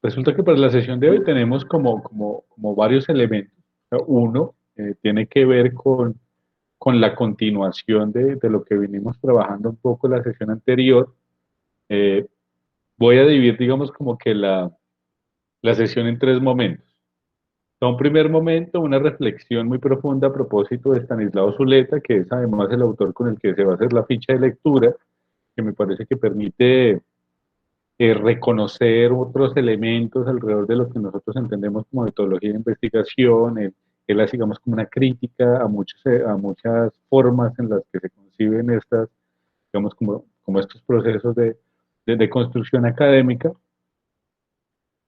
Resulta que para la sesión de hoy tenemos como varios elementos. Uno tiene que ver con la continuación de lo que vinimos trabajando un poco en la sesión anterior. Eh, Voy a dividir, digamos, como que la sesión en tres momentos. Un primer momento, una reflexión muy profunda a propósito de Stanislao Zuleta, que es además el autor con el que se va a hacer la ficha de lectura, que me parece que permite reconocer otros elementos alrededor de lo que nosotros entendemos como metodología de investigación. Él hace, digamos, como una crítica a muchas formas en las que se conciben estas, digamos, como estos procesos de construcción académica.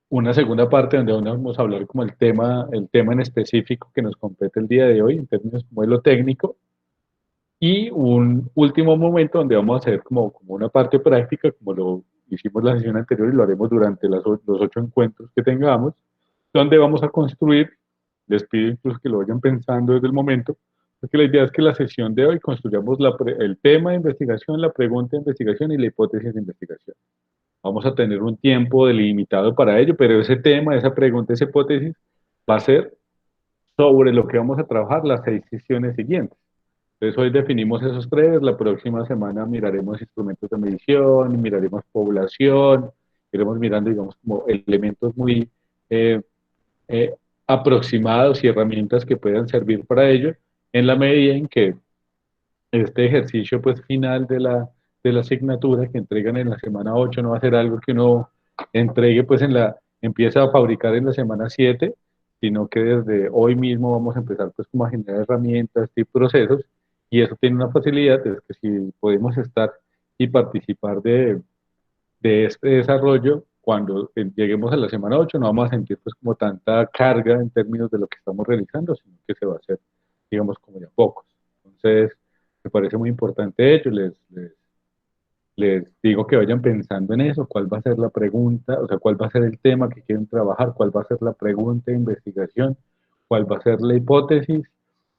Una segunda parte donde vamos a hablar como el tema en específico que nos compete el día de hoy en términos como de lo técnico, y un último momento donde vamos a hacer como una parte práctica, como lo hicimos la sesión anterior y lo haremos durante los 8 encuentros que tengamos, donde vamos a construir. Les pido incluso que lo vayan pensando desde el momento, porque la idea es que la sesión de hoy construyamos el tema de investigación, la pregunta de investigación y la hipótesis de investigación. Vamos a tener un tiempo delimitado para ello, pero ese tema, esa pregunta, esa hipótesis va a ser sobre lo que vamos a trabajar las 6 sesiones siguientes. Entonces hoy definimos esos tres, la próxima semana miraremos instrumentos de medición, miraremos población, iremos mirando, digamos, como elementos muy eh, eh, aproximados y herramientas que puedan servir para ello, en la medida en que este ejercicio pues final de la asignatura que entregan en la semana 8 no va a ser algo que uno entregue pues empieza a fabricar en la semana 7, sino que desde hoy mismo vamos a empezar pues como a generar herramientas y procesos, y eso tiene una facilidad, es que si podemos estar y participar de este desarrollo, cuando lleguemos a la semana 8 no vamos a sentir pues como tanta carga en términos de lo que estamos realizando, sino que se va a hacer, digamos, como ya pocos. Entonces, me parece muy importante ello, les digo que vayan pensando en eso, cuál va a ser la pregunta, o sea, cuál va a ser el tema que quieren trabajar, cuál va a ser la pregunta de investigación, cuál va a ser la hipótesis,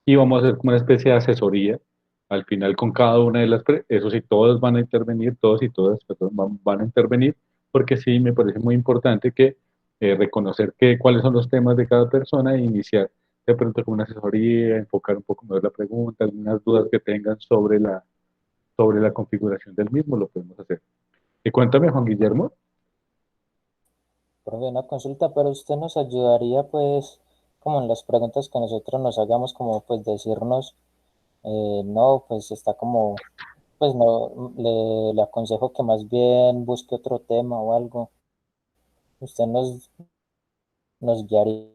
y vamos a hacer como una especie de asesoría al final con cada una de eso sí, todos van a intervenir, todos y todas perdón, van a intervenir, porque sí me parece muy importante que reconocer cuáles son los temas de cada persona e iniciar de pronto con una asesoría, enfocar un poco más la pregunta, algunas dudas que tengan sobre la configuración del mismo, lo podemos hacer. Y cuéntame, Juan Guillermo. Profe, una consulta, pero usted nos ayudaría pues como en las preguntas que nosotros nos hagamos, como pues decirnos, no, pues está como, pues no, le aconsejo que más bien busque otro tema o algo. Usted nos guiaría.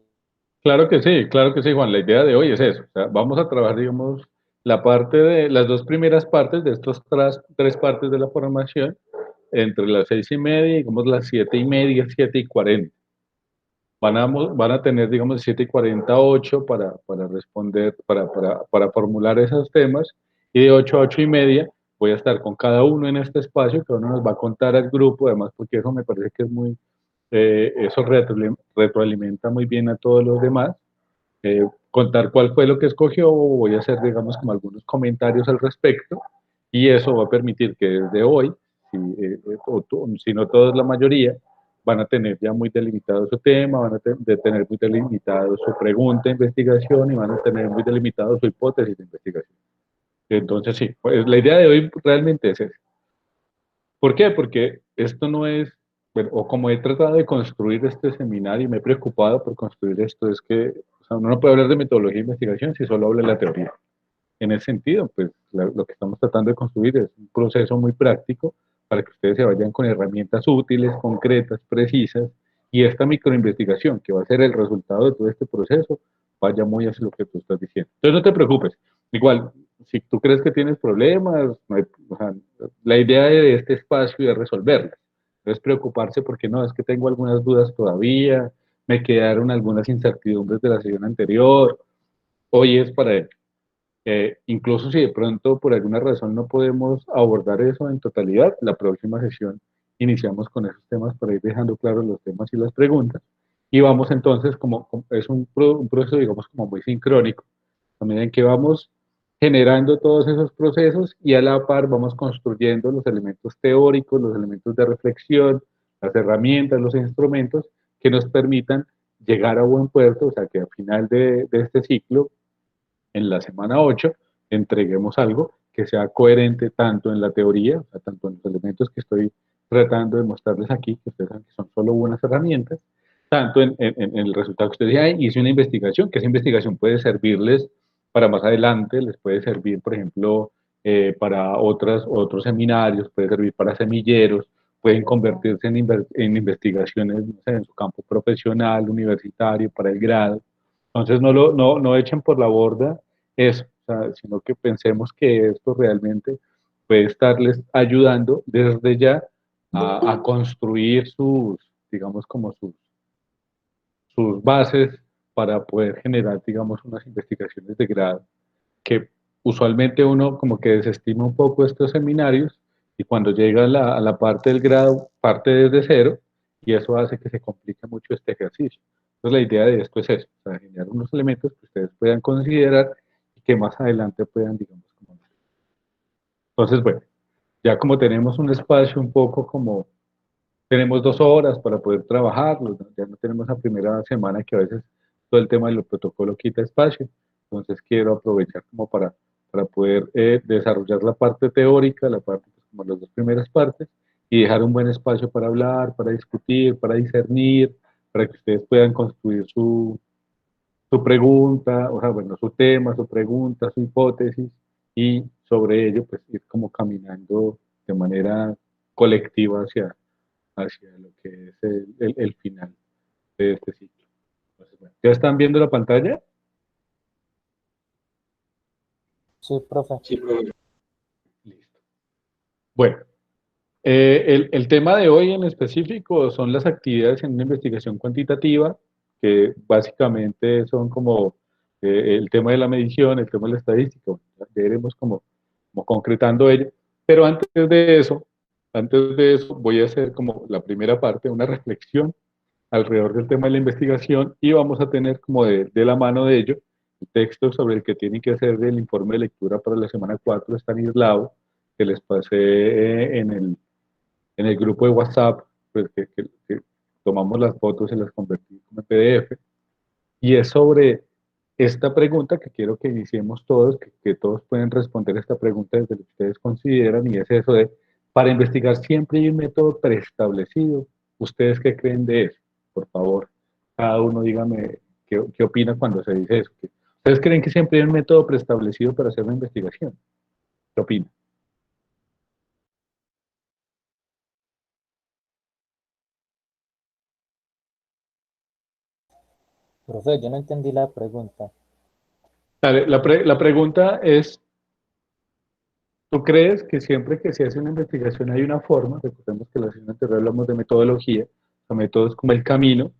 Claro que sí, Juan. La idea de hoy es eso. O sea, vamos a trabajar, digamos, la parte de las dos primeras partes de estos tres partes de la formación, entre las 6:30, digamos, las 7:30, 7:40. Van a tener, digamos, 7:48 para responder, para formular esos temas, y de 8 a 8:30 voy a estar con cada uno en este espacio, cada uno nos va a contar al grupo, además, porque eso me parece que es muy, eso retroalimenta muy bien a todos los demás. Contar cuál fue lo que escogió, voy a hacer, digamos, como algunos comentarios al respecto, y eso va a permitir que desde hoy, si no todos, la mayoría, van a tener ya muy delimitado su tema, van a tener muy delimitado su pregunta de investigación y van a tener muy delimitado su hipótesis de investigación. Entonces, sí, pues, la idea de hoy realmente es esa. ¿Por qué? Porque esto no es, bueno, o como he tratado de construir este seminario y me he preocupado por construir esto, es que o sea, uno no puede hablar de metodología de investigación si solo habla de la teoría. En ese sentido, pues lo que estamos tratando de construir es un proceso muy práctico para que ustedes se vayan con herramientas útiles, concretas, precisas, y esta microinvestigación, que va a ser el resultado de todo este proceso, vaya muy hacia lo que tú estás diciendo. Entonces no te preocupes. Igual, si tú crees que tienes problemas, no hay, o sea, la idea de este espacio es resolverlas. No es preocuparse porque no, es que tengo algunas dudas todavía, me quedaron algunas incertidumbres de la sesión anterior. Hoy es para ello. Incluso si de pronto por alguna razón no podemos abordar eso en totalidad, la próxima sesión iniciamos con esos temas para ir dejando claros los temas y las preguntas. Y vamos entonces, es un proceso, digamos, como muy sincrónico, a medida en que vamos generando todos esos procesos y a la par vamos construyendo los elementos teóricos, los elementos de reflexión, las herramientas, los instrumentos que nos permitan llegar a buen puerto, o sea, que al final de este ciclo, en la semana 8, entreguemos algo que sea coherente tanto en la teoría, o sea, tanto en los elementos que estoy tratando de mostrarles aquí, que ustedes saben que son solo buenas herramientas, tanto en el resultado que ustedes dicen, hice una investigación, que esa investigación puede servirles para más adelante, les puede servir, por ejemplo, para otros seminarios, puede servir para semilleros, pueden convertirse en investigaciones, no sé, en su campo profesional, universitario, para el grado. Entonces no echen por la borda eso, o sea, sino que pensemos que esto realmente puede estarles ayudando desde ya a construir sus, digamos, como sus bases para poder generar, digamos, unas investigaciones de grado, que usualmente uno como que desestima un poco estos seminarios y cuando llega a la parte del grado parte desde cero y eso hace que se complique mucho este ejercicio. Entonces la idea de esto es eso, o sea, generar unos elementos que ustedes puedan considerar y que más adelante puedan, digamos, como... Entonces, bueno, ya como tenemos un espacio un poco como tenemos 2 horas para poder trabajarlo, ¿no? Ya no tenemos la primera semana que a veces todo el tema de los protocolos quita espacio, entonces quiero aprovechar como para poder desarrollar la parte teórica, la parte, pues, como las 2 primeras partes, y dejar un buen espacio para hablar, para discutir, para discernir, para que ustedes puedan construir su pregunta, o sea, bueno, su tema, su pregunta, su hipótesis, y sobre ello, pues ir como caminando de manera colectiva hacia lo que es el final de este ciclo. Entonces, bueno, ¿ya están viendo la pantalla? Sí, profe. Sí, profe. Listo. Bueno, el tema de hoy en específico son las actividades en una investigación cuantitativa, que básicamente son como el tema de la medición, el tema de la estadística, bueno, ya veremos como concretando ello, pero antes de eso voy a hacer como la primera parte, una reflexión alrededor del tema de la investigación y vamos a tener como de la mano de ello el texto sobre el que tienen que hacer el informe de lectura para la semana 4 está en Stanislao, que les pasé en el grupo de WhatsApp, pues, que tomamos las fotos y las convertimos como en PDF, y es sobre esta pregunta que quiero que iniciemos todos, que todos pueden responder esta pregunta desde lo que ustedes consideran, y es eso de, para investigar siempre hay un método preestablecido. ¿Ustedes qué creen de eso? Por favor, cada uno dígame qué opina cuando se dice eso. ¿Ustedes creen que siempre hay un método preestablecido para hacer una investigación? ¿Qué opinan? Profe, yo no entendí la pregunta. Dale, la pregunta es, ¿tú crees que siempre que se hace una investigación hay una forma? Recordemos que la sesión anterior hablamos de metodología, o métodos como el camino.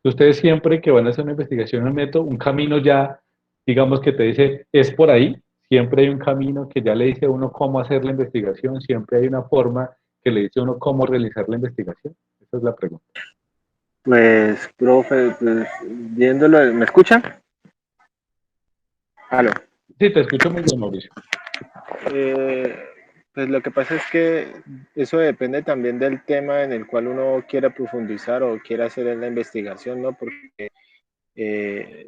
Ustedes siempre que van a hacer una investigación, un camino ya, digamos que te dice, es por ahí, siempre hay un camino que ya le dice a uno cómo hacer la investigación, siempre hay una forma que le dice a uno cómo realizar la investigación. Esa es la pregunta. Pues, profe, pues viéndolo, ¿me escuchan? Aló. Sí, te escucho muy bien, Mauricio. Eh, pues lo que pasa es que eso depende también del tema en el cual uno quiera profundizar o quiera hacer la investigación, ¿no? Porque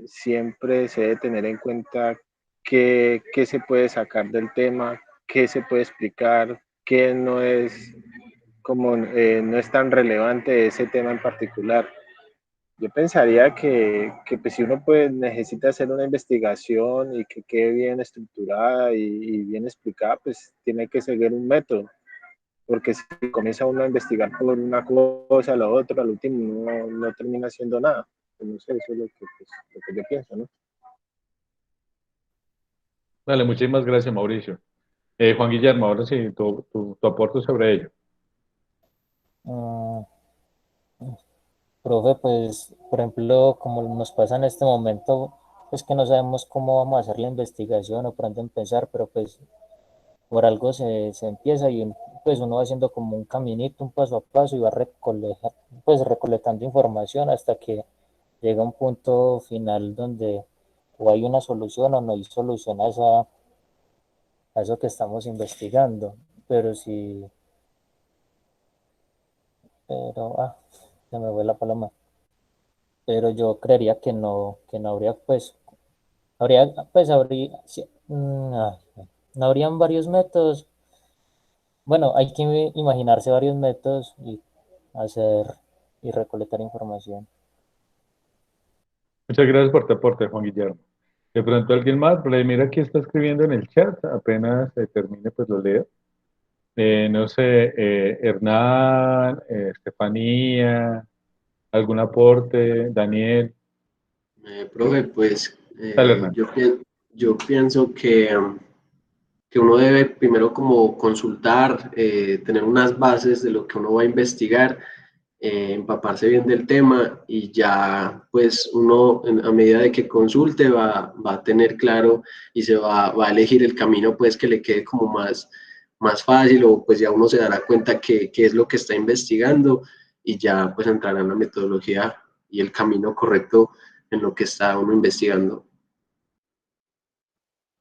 siempre se debe tener en cuenta qué se puede sacar del tema, qué se puede explicar, qué no es como no es tan relevante ese tema en particular. Yo pensaría que pues, si uno pues, necesita hacer una investigación y que quede bien estructurada y bien explicada, pues tiene que seguir un método, porque si comienza uno a investigar por una cosa, la otra, al último no termina haciendo nada. Pues, no sé, eso es pues, lo que yo pienso, ¿no? Dale, muchísimas gracias, Mauricio. Juan Guillermo, ahora sí, tu aporte sobre ello. Mm, profe, pues, por ejemplo, como nos pasa en este momento, pues que no sabemos cómo vamos a hacer la investigación o por dónde empezar, pero pues por algo se empieza y pues uno va haciendo como un caminito, un paso a paso y va pues recolectando información hasta que llega un punto final donde o hay una solución o no hay solución a eso que estamos investigando. Pero pero, se me fue la paloma. pero yo creería que no habría, pues, habría, pues, habría, sí, no habrían varios métodos. Bueno, hay que imaginarse varios métodos y hacer y recolectar información. Muchas gracias por tu aporte, Juan Guillermo. De pronto alguien más, Vladimir aquí está escribiendo en el chat, apenas termine pues lo leo. No sé, Hernán, Estefanía, algún aporte, Daniel. Profe, pues Dale, Hernán. yo pienso que uno debe primero como consultar, tener unas bases de lo que uno va a investigar, empaparse bien del tema y ya pues uno a medida de que consulte va a tener claro y va a elegir el camino pues que le quede como más fácil o pues ya uno se dará cuenta qué es lo que está investigando y ya pues entrará en la metodología y el camino correcto en lo que está uno investigando.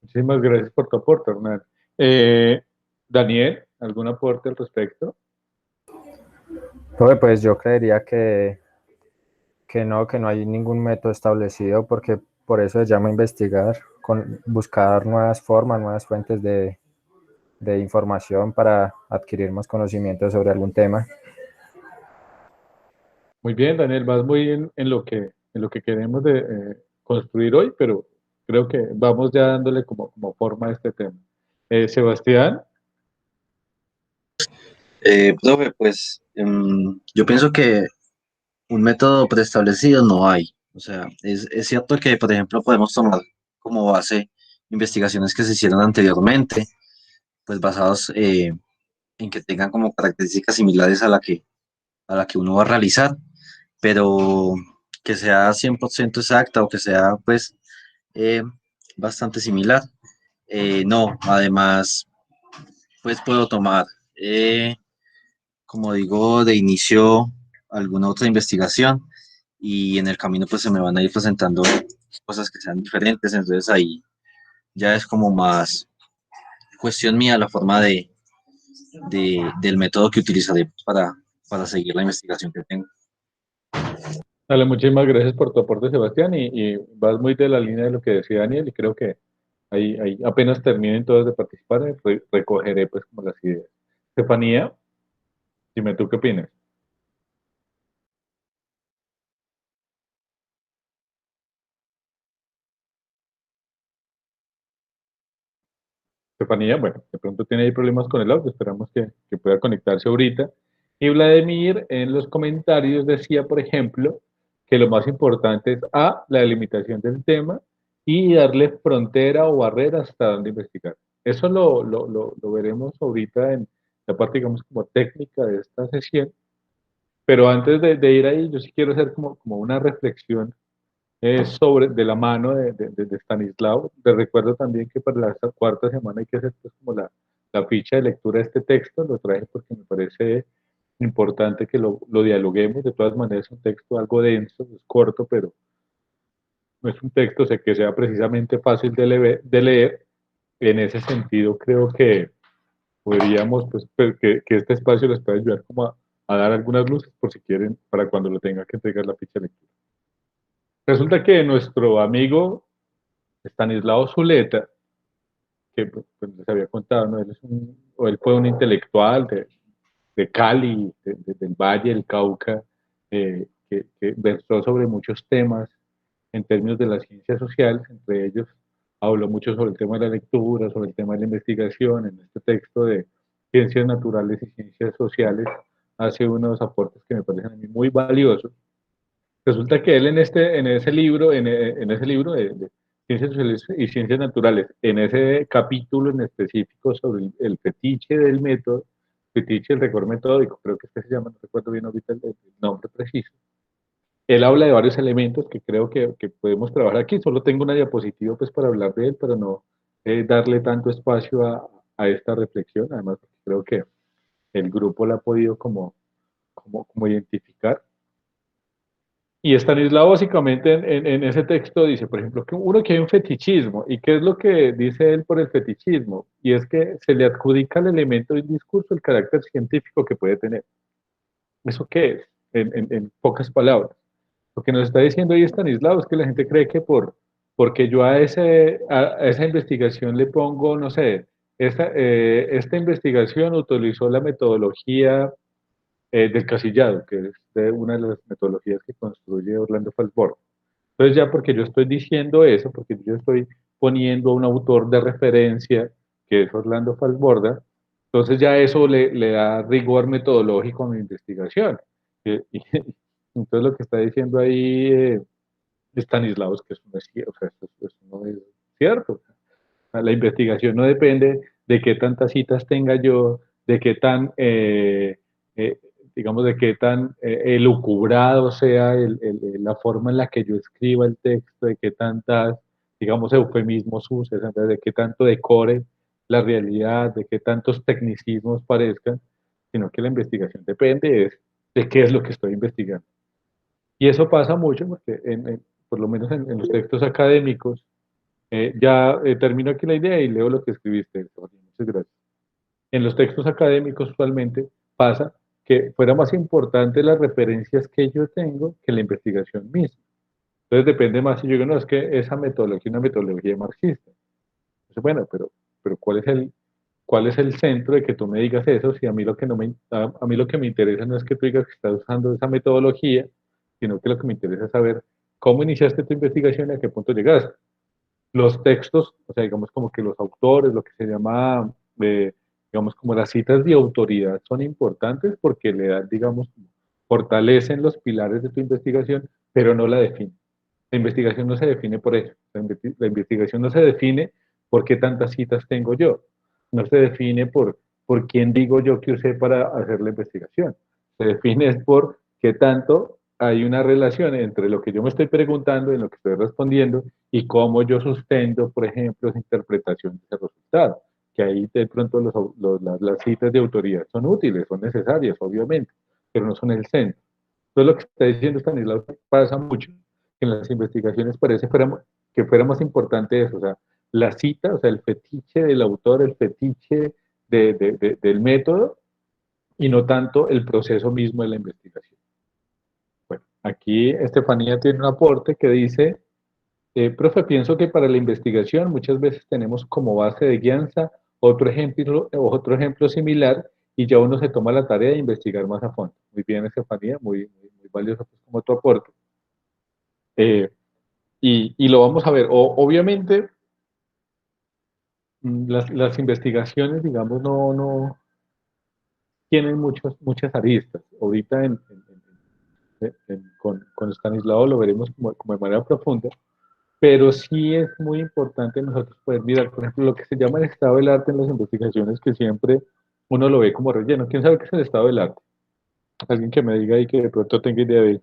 Muchísimas gracias por tu aporte, Hernán. Daniel, ¿algún aporte al respecto? Profe, pues yo creería que no hay ningún método establecido porque por eso se llama investigar, buscar nuevas formas, nuevas fuentes de información para adquirir más conocimiento sobre algún tema. Muy bien, Daniel, vas muy bien en lo que queremos de, construir hoy, pero creo que vamos ya dándole como forma a este tema. Sebastián, Profe, pues yo pienso que un método preestablecido no hay. O sea, es cierto que, por ejemplo, podemos tomar como base investigaciones que se hicieron anteriormente, pues basados en que tengan como características similares a la que uno va a realizar, pero que sea 100% exacta o que sea pues eh, bastante similar. No, además, pues puedo tomar, como digo, de inicio alguna otra investigación y en el camino pues se me van a ir presentando cosas que sean diferentes, entonces ahí ya es como más cuestión mía la forma del método que utilizaré para seguir la investigación que tengo. dale, muchísimas gracias por tu aporte, Sebastián, y vas muy de la línea de lo que decía Daniel, y creo que ahí apenas terminen todos de participar, recogeré pues como las ideas. Estefanía, dime tú qué opinas. Estefanía, bueno, de pronto tiene ahí problemas con el audio, esperamos que pueda conectarse ahorita. Y Vladimir en los comentarios decía, por ejemplo, que lo más importante es A, la delimitación del tema y darle frontera o barrera hasta donde investigar. Eso lo veremos ahorita en la parte, digamos, como técnica de esta sesión. Pero antes de ir ahí, yo sí quiero hacer como una reflexión sobre, de la mano de Stanislao. Les recuerdo también que para la cuarta semana hay que hacer pues, como la ficha de lectura de este texto. Lo traje porque me parece importante que lo dialoguemos. De todas maneras, es un texto algo denso, es corto, pero no es un texto sé, que sea precisamente fácil de leer. En ese sentido, creo que podríamos, pues, que este espacio les pueda ayudar como a dar algunas luces por si quieren, para cuando lo tenga que entregar la ficha de lectura. Resulta que nuestro amigo Stanislao Zuleta, que pues, les había contado, ¿no? Él fue un intelectual de Cali, del Valle, del Cauca, que versó sobre muchos temas en términos de las ciencias sociales, entre ellos habló mucho sobre el tema de la lectura, sobre el tema de la investigación, en este texto de Ciencias Naturales y Ciencias Sociales hace unos aportes que me parecen a mí muy valiosos. Resulta que él en ese libro, en ese libro de Ciencias Sociales y Ciencias Naturales, en ese capítulo en específico sobre el fetiche del método, fetiche del rigor metódico, creo que se llama, no recuerdo bien ahorita el nombre preciso, él habla de varios elementos que creo que podemos trabajar aquí. Solo tengo una diapositiva pues para hablar de él, pero no darle tanto espacio a esta reflexión. Además, creo que el grupo la ha podido como identificar. Y Stanislao básicamente en ese texto dice, por ejemplo, que uno que hay un fetichismo. ¿Y qué es lo que dice él por el fetichismo? Y es que se le adjudica al elemento del discurso el carácter científico que puede tener. ¿Eso qué es? En pocas palabras. Lo que nos está diciendo ahí Stanislao es que la gente cree que porque yo a esa investigación le pongo, no sé, esta investigación utilizó la metodología del casillado, que es una de las metodologías que construye Orlando Falsborg. Entonces ya porque yo estoy diciendo eso, porque yo estoy poniendo a un autor de referencia, que es Orlando Falsborda, entonces ya eso le da rigor metodológico a mi investigación. Entonces lo que está diciendo ahí Stanislao es que eso no es cierto, o sea, eso no es cierto. La investigación no depende de qué tantas citas tenga yo, de qué tan, eh, digamos, de qué tan elucubrado sea la forma en la que yo escriba el texto, de qué tantas, digamos, eufemismos uses, de qué tanto decore la realidad, de qué tantos tecnicismos parezcan, sino que la investigación depende de qué es lo que estoy investigando. Y eso pasa mucho porque, por lo menos en los textos académicos, ya termino aquí la idea y leo lo que escribiste. Muchas gracias. En los textos académicos usualmente pasa que fuera más importante las referencias que yo tengo que la investigación misma. Entonces depende más si yo digo, no, es que esa metodología es una metodología marxista. Entonces, bueno, pero ¿cuál es el centro de que tú me digas eso? Si a mí lo que, no me, a mí lo que me interesa no es que tú digas que estás usando esa metodología, sino que lo que me interesa es saber cómo iniciaste tu investigación y a qué punto llegaste. Los textos, o sea, digamos como que los autores, lo que se llama, digamos como las citas de autoridad son importantes porque le dan, digamos, fortalecen los pilares de tu investigación, pero no la definen. La investigación no se define por eso. La investigación no se define por qué tantas citas tengo yo. No se define por quién digo yo que usé para hacer la investigación. Se define es por qué tanto hay una relación entre lo que yo me estoy preguntando y lo que estoy respondiendo y cómo yo sustento, por ejemplo, esa interpretación de ese resultado. Que ahí de pronto las citas de autoridad son útiles, son necesarias, obviamente, pero no son el centro. Entonces lo que está diciendo Stanislav pasa mucho, que en las investigaciones parece que fuera más importante eso, o sea, la cita, o sea, el fetiche del autor, el fetiche del método, y no tanto el proceso mismo de la investigación. Bueno, aquí Estefanía tiene un aporte que dice, profe, pienso que para la investigación muchas veces tenemos como base de guianza otro ejemplo similar y ya uno se toma la tarea de investigar más a fondo. Muy bien, Estefanía, muy valioso pues, como tu aporte. Y lo vamos a ver. Obviamente, las investigaciones, digamos, no tienen muchas aristas. Ahorita con Stanislao lo veremos como de manera profunda, pero sí es muy importante nosotros poder mirar, por ejemplo, lo que se llama el estado del arte en las investigaciones, que siempre uno lo ve como relleno. ¿Quién sabe qué es el estado del arte? Alguien que me diga ahí que de pronto tenga idea de ello.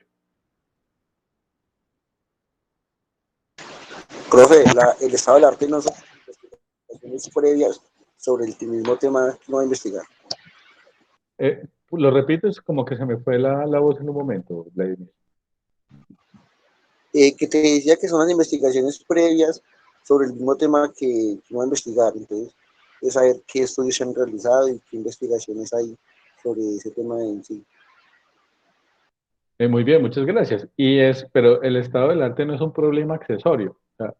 Profe, el estado del arte no son investigaciones previas sobre el mismo tema que uno va a investigar. Lo repito, es como que se me fue la voz en un momento, Vladimir. Que te decía que son las investigaciones previas sobre el mismo tema que uno va a investigar. Entonces, es saber qué estudios se han realizado y qué investigaciones hay sobre ese tema en sí. Muy bien, muchas gracias. Pero el estado del arte no es un problema accesorio. O sea,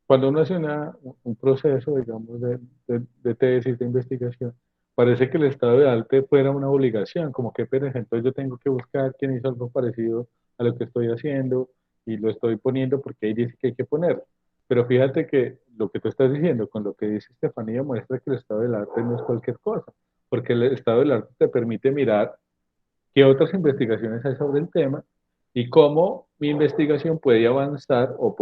cuando uno hace un proceso, digamos, de tesis, de investigación, parece que el estado de arte fuera una obligación, como que, pero entonces yo tengo que buscar quién hizo algo parecido a lo que estoy haciendo y lo estoy poniendo porque ahí dice que hay que ponerlo. Pero fíjate que lo que tú estás diciendo con lo que dice Estefanía muestra que el estado del arte no es cualquier cosa, porque el estado del arte te permite mirar qué otras investigaciones hay sobre el tema y cómo mi investigación puede avanzar o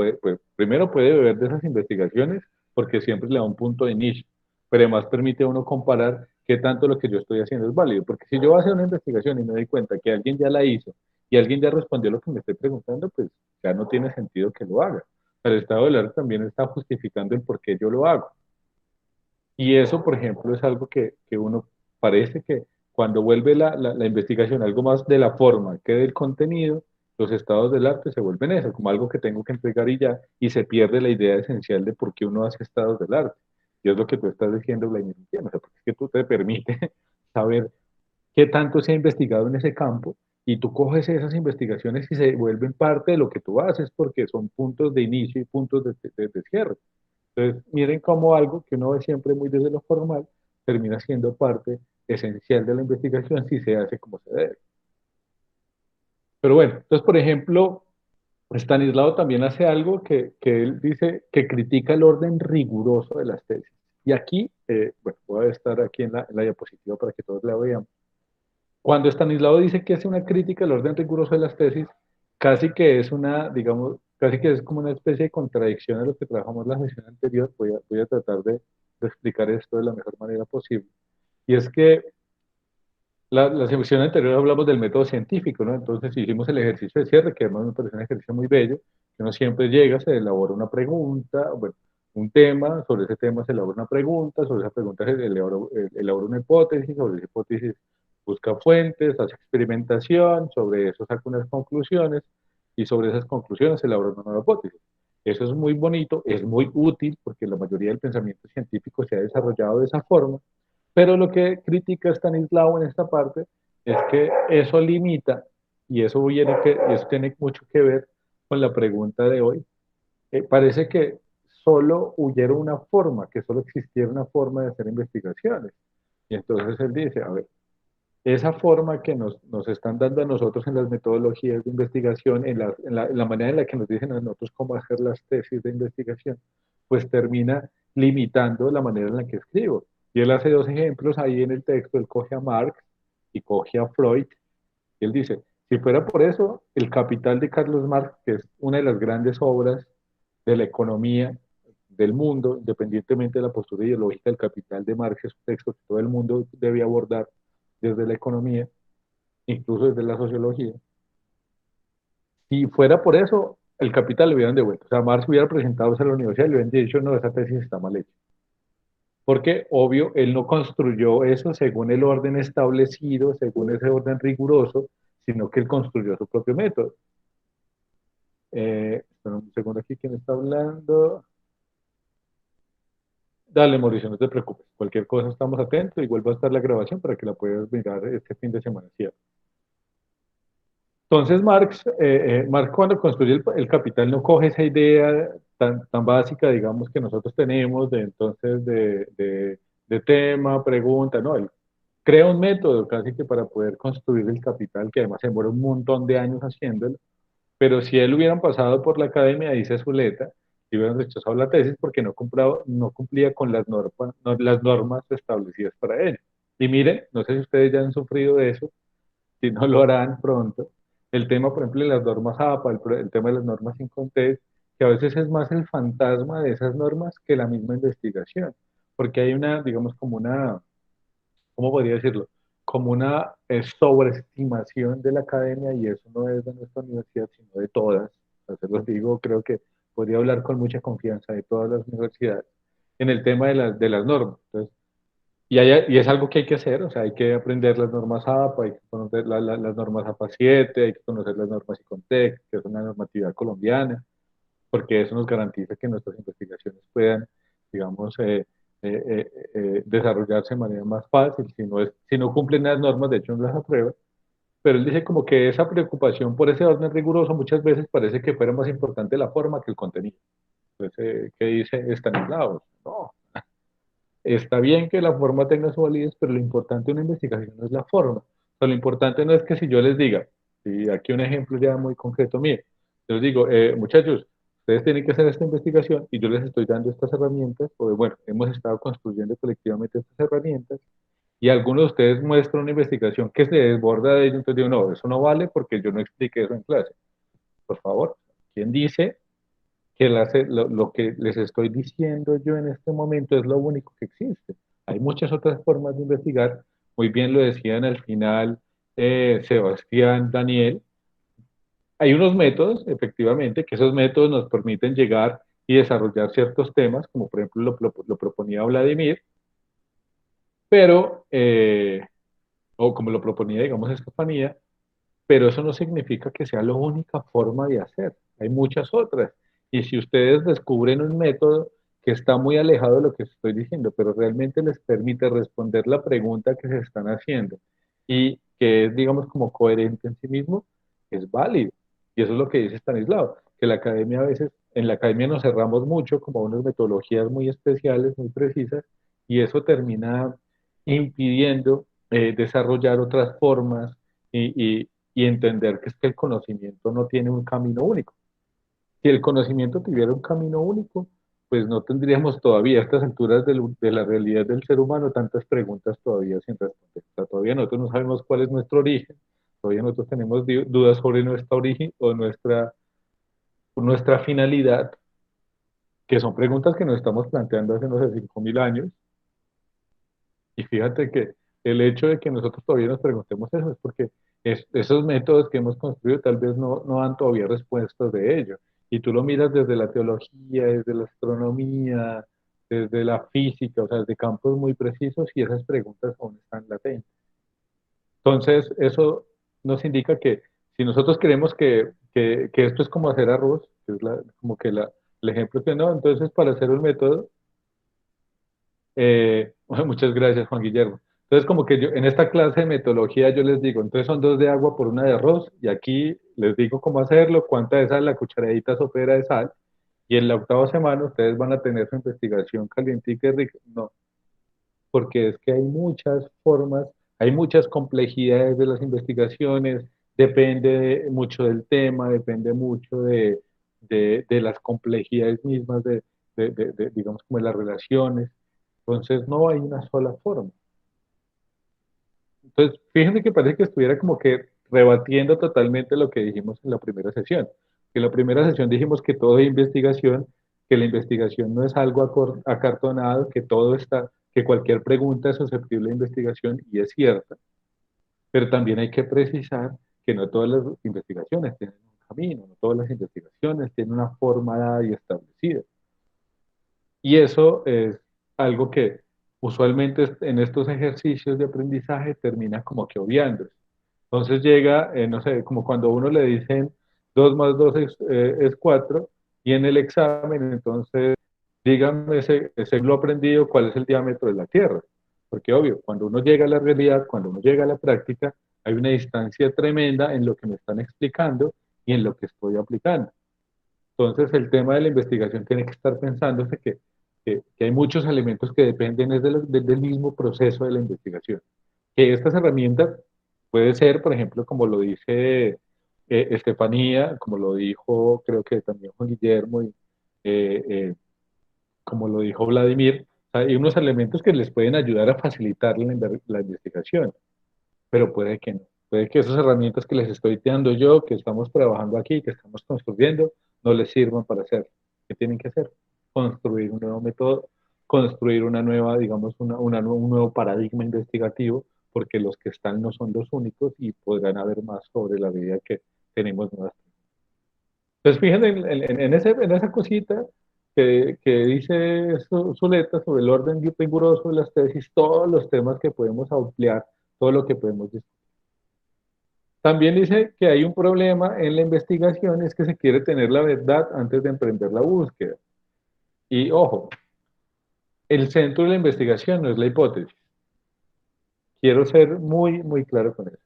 primero puede beber de esas investigaciones porque siempre le da un punto de inicio, pero además permite a uno comparar qué tanto lo que yo estoy haciendo es válido, porque si yo voy a hacer una investigación y me doy cuenta que alguien ya la hizo y alguien ya respondió lo que me estoy preguntando, pues ya no tiene sentido que lo haga. Pero el estado del arte también está justificando el por qué yo lo hago. Y eso, por ejemplo, es algo que uno parece que cuando vuelve la investigación algo más de la forma que del contenido, los estados del arte se vuelven eso, como algo que tengo que entregar y ya, y se pierde la idea esencial de por qué uno hace estados del arte. Y es lo que tú estás diciendo, Vladimir, o sea, porque es que tú te permite saber qué tanto se ha investigado en ese campo y tú coges esas investigaciones y se vuelven parte de lo que tú haces porque son puntos de inicio y puntos de cierre. Entonces, miren cómo algo que uno ve siempre muy desde lo formal termina siendo parte esencial de la investigación si se hace como se debe. Pero bueno, entonces, por ejemplo, Stanislao también hace algo que él dice que critica el orden riguroso de las tesis. Y aquí, bueno, voy a estar aquí en la diapositiva para que todos la vean. Cuando Stanislao dice que hace una crítica al orden riguroso de las tesis, casi que es una, digamos, casi que es como una especie de contradicción a lo que trabajamos la sesión anterior. Voy a tratar de explicar esto de la mejor manera posible. Y es que la sesión anterior hablamos del método científico, ¿no? Entonces hicimos el ejercicio de cierre, que además me parece un ejercicio muy bello, que uno siempre llega, se elabora una pregunta, bueno, un tema, sobre ese tema se elabora una pregunta, sobre esa pregunta se elabora una hipótesis, sobre esa hipótesis busca fuentes, hace experimentación, sobre eso saca unas conclusiones, y sobre esas conclusiones se elabora una nueva hipótesis. Eso es muy bonito, es muy útil, porque la mayoría del pensamiento científico se ha desarrollado de esa forma, pero lo que critica Stanislao en esta parte es que eso limita, y y eso tiene mucho que ver con la pregunta de hoy. Parece que solo hubiera una forma, que solo existiera una forma de hacer investigaciones. Y entonces él dice, a ver, esa forma que nos están dando a nosotros en las metodologías de investigación, en la manera en la que nos dicen a nosotros cómo hacer las tesis de investigación, pues termina limitando la manera en la que escribo. Y él hace dos ejemplos ahí en el texto, él coge a Marx y coge a Freud, y él dice, si fuera por eso, el Capital de Carlos Marx, que es una de las grandes obras de la economía del mundo, independientemente de la postura ideológica, el Capital de Marx es un texto que todo el mundo debe abordar desde la economía, incluso desde la sociología. Si fuera por eso, el Capital le hubieran devuelto. O sea, Marx hubiera presentado a la universidad y le hubieran dicho, no, esa tesis está mal hecha. Porque, obvio, él no construyó eso según el orden establecido, según ese orden riguroso, sino que él construyó su propio método. Espera un segundo aquí, ¿quién está hablando? Dale, Mauricio, no te preocupes. Cualquier cosa estamos atentos. Igual va a estar la grabación para que la puedas mirar este fin de semana, ¿cierto? Entonces, Marx cuando construye el Capital no coge esa idea tan básica, digamos, que nosotros tenemos de tema, pregunta, no, él crea un método casi que para poder construir el Capital, que además se demora un montón de años haciéndolo, pero si él hubieran pasado por la academia, dice Zuleta, y hubieran rechazado la tesis porque no cumplía con las normas establecidas para él. Y miren, no sé si ustedes ya han sufrido de eso, si no lo harán pronto. El tema, por ejemplo, de las normas APA, el tema de las normas sin contexto, que a veces es más el fantasma de esas normas que la misma investigación, porque hay una, digamos, ¿cómo podría decirlo? Como una sobreestimación de la academia, y eso no es de nuestra universidad, sino de todas. O sea, se los digo, creo que podría hablar con mucha confianza de todas las universidades en el tema de las normas. Entonces, y es algo que hay que hacer, o sea, hay que aprender las normas APA, hay que conocer las normas APA 7, hay que conocer las normas ICONTEC, que es una normatividad colombiana, porque eso nos garantiza que nuestras investigaciones puedan, digamos, desarrollarse de manera más fácil. Si no cumplen las normas, de hecho no las aprueban. Pero él dice como que esa preocupación por ese orden riguroso muchas veces parece que fuera más importante la forma que el contenido. Entonces, ¿qué dice Stanislaus? No, está bien que la forma tenga su validez, pero lo importante de una investigación no es la forma. O sea, lo importante no es que si yo les diga, y aquí un ejemplo ya muy concreto mío, yo les digo, muchachos, ustedes tienen que hacer esta investigación y yo les estoy dando estas herramientas, porque bueno, hemos estado construyendo colectivamente estas herramientas, y algunos de ustedes muestran una investigación que se desborda de ello, entonces digo, no, eso no vale porque yo no expliqué eso en clase. Por favor, ¿quién dice que lo que les estoy diciendo yo en este momento es lo único que existe? Hay muchas otras formas de investigar, muy bien lo decían al final Sebastián, Daniel. Hay unos métodos, efectivamente, que esos métodos nos permiten llegar y desarrollar ciertos temas, como por ejemplo lo proponía Vladimir, pero, o como lo proponía, digamos, Estefanía, pero eso no significa que sea la única forma de hacer. Hay muchas otras. Y si ustedes descubren un método que está muy alejado de lo que estoy diciendo, pero realmente les permite responder la pregunta que se están haciendo, y que es, digamos, como coherente en sí mismo, es válido. Y eso es lo que dice Stanislao, que la academia a veces, en la academia nos cerramos mucho como a unas metodologías muy especiales, muy precisas, y eso termina impidiendo desarrollar otras formas y entender que es que el conocimiento no tiene un camino único. Si el conocimiento tuviera un camino único, pues no tendríamos todavía a estas alturas de la realidad del ser humano tantas preguntas todavía sin responder. O sea, todavía nosotros no sabemos cuál es nuestro origen, todavía nosotros tenemos dudas sobre nuestro origen o nuestra finalidad, que son preguntas que nos estamos planteando hace, no sé, 5.000 años. Y fíjate que el hecho de que nosotros todavía nos preguntemos eso es porque esos métodos que hemos construido tal vez no dan todavía respuestas de ello. Y tú lo miras desde la teología, desde la astronomía, desde la física, o sea, desde campos muy precisos y esas preguntas aún están latentes. Entonces, eso nos indica que si nosotros queremos que esto es como hacer arroz, que es como que el ejemplo que no, entonces para hacer un método muchas gracias, Juan Guillermo. Entonces, como que yo en esta clase de metodología yo les digo, entonces son 2 de agua por 1 de arroz, y aquí les digo cómo hacerlo, cuánta de sal, la cucharadita sopera de sal, y en la 8ª semana ustedes van a tener su investigación calientica y rica. No, porque es que hay muchas formas, hay muchas complejidades de las investigaciones, depende mucho del tema, depende mucho de las complejidades mismas digamos, como de las relaciones. Entonces, no hay una sola forma. Entonces, fíjense que parece que estuviera como que rebatiendo totalmente lo que dijimos en la primera sesión. Que en la primera sesión dijimos que todo es investigación, que la investigación no es algo acartonado, que todo está, que cualquier pregunta es susceptible de investigación, y es cierta, pero también hay que precisar que no todas las investigaciones tienen un camino, no todas las investigaciones tienen una forma dada y establecida. Y eso es algo que usualmente en estos ejercicios de aprendizaje termina como que obviando. Entonces llega, no sé, como cuando a uno le dicen 2 más 2 es 4, y en el examen, entonces, dígame, ese lo aprendido, ¿cuál es el diámetro de la Tierra? Porque obvio, cuando uno llega a la realidad, cuando uno llega a la práctica, hay una distancia tremenda en lo que me están explicando y en lo que estoy aplicando. Entonces, el tema de la investigación tiene que estar pensándose que hay muchos elementos que dependen del mismo proceso de la investigación. Que estas herramientas puede ser, por ejemplo, como lo dice Estefanía, como lo dijo creo que también Juan Guillermo, y eh, eh, como lo dijo Vladimir, o sea, hay unos elementos que les pueden ayudar a facilitar la investigación, pero puede que no. Puede que esas herramientas que les estoy dando yo, que estamos trabajando aquí, que estamos construyendo, no les sirvan para hacer. ¿Qué tienen que hacer? Construir un nuevo método, construir una nueva, digamos, un nuevo paradigma investigativo, porque los que están no son los únicos y podrán haber más sobre la vida que tenemos nuevas. Entonces, fíjense en esa cosita que dice Zuleta sobre el orden riguroso de las tesis, todos los temas que podemos ampliar, todo lo que podemos discutir. También dice que hay un problema en la investigación, es que se quiere tener la verdad antes de emprender la búsqueda. Y ojo, el centro de la investigación no es la hipótesis. Quiero ser muy, muy claro con eso.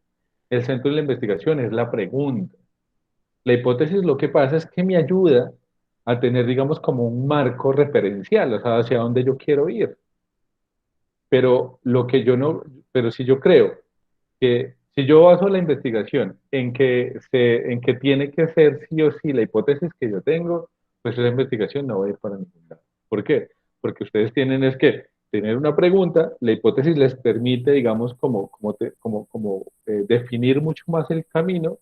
El centro de la investigación es la pregunta. La hipótesis lo que pasa es que me ayuda a tener, digamos, como un marco referencial, o sea, hacia dónde yo quiero ir. Pero lo que yo no, pero si yo creo que si yo baso la investigación en que tiene que ser sí o sí la hipótesis que yo tengo, pues esa investigación no va a ir para ningún lado. ¿Por qué? Porque ustedes tienen es que tener una pregunta, la hipótesis les permite, digamos, definir mucho más el camino,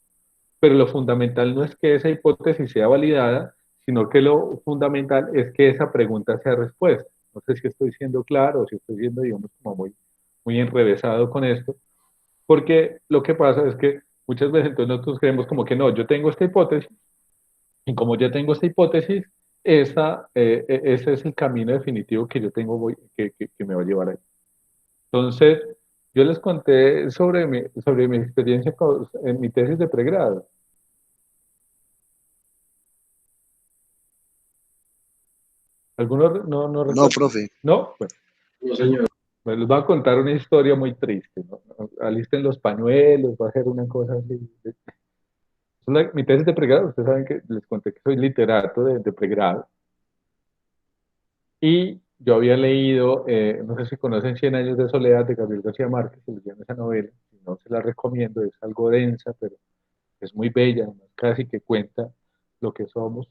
pero lo fundamental no es que esa hipótesis sea validada, sino que lo fundamental es que esa pregunta sea respuesta. No sé si estoy siendo claro o si estoy siendo, digamos, como muy enrevesado con esto, porque lo que pasa es que muchas veces entonces nosotros creemos como que no, yo tengo esta hipótesis, y como yo tengo esta hipótesis, ese es el camino definitivo que yo tengo, que me va a llevar ahí. Entonces, yo les conté sobre mi experiencia en mi tesis de pregrado. ¿Alguno no No, recuerda? profe. ¿No? Bueno, No, señor. Bueno, les voy a contar una historia muy triste, ¿no? Alisten los pañuelos, va a ser una cosa así. Mi tesis de pregrado, ustedes saben que les conté que soy literato de pregrado, y yo había leído, no sé si conocen Cien años de soledad de Gabriel García Márquez, se les llama esa novela, si no se la recomiendo, es algo densa, pero es muy bella, además, casi que cuenta lo que somos.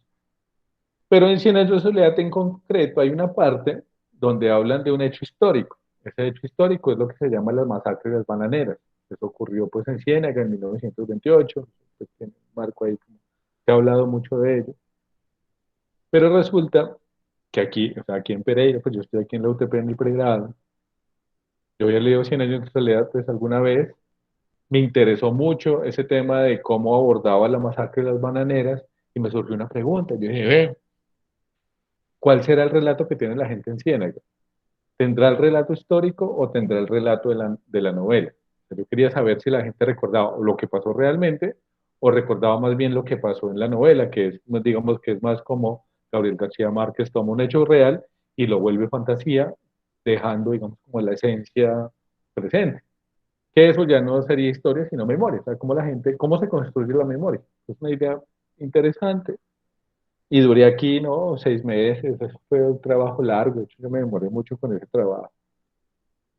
Pero en Cien años de soledad en concreto hay una parte donde hablan de un hecho histórico. Ese hecho histórico es lo que se llama las masacres de las bananeras. Eso ocurrió pues en Ciénaga en 1928, pues, tiene un marco ahí, se ha hablado mucho de ello. Pero resulta que aquí, o sea, aquí en Pereira, pues yo estoy aquí en la UTP en mi pregrado, yo había leído Cien años de soledad pues alguna vez, me interesó mucho ese tema de cómo abordaba la masacre de las bananeras y me surgió una pregunta. Yo dije, ¿cuál será el relato que tiene la gente en Ciénaga? ¿Tendrá el relato histórico o tendrá el relato de la novela? Yo quería saber si la gente recordaba lo que pasó realmente o recordaba más bien lo que pasó en la novela, que es, digamos, que es más como Gabriel García Márquez toma un hecho real y lo vuelve fantasía, dejando, digamos, como la esencia presente. Que eso ya no sería historia, sino memoria. O sea, cómo la gente, cómo se construye la memoria. Es una idea interesante. Y duré aquí, ¿no? 6 meses. Eso fue un trabajo largo. De hecho, yo me demoré mucho con ese trabajo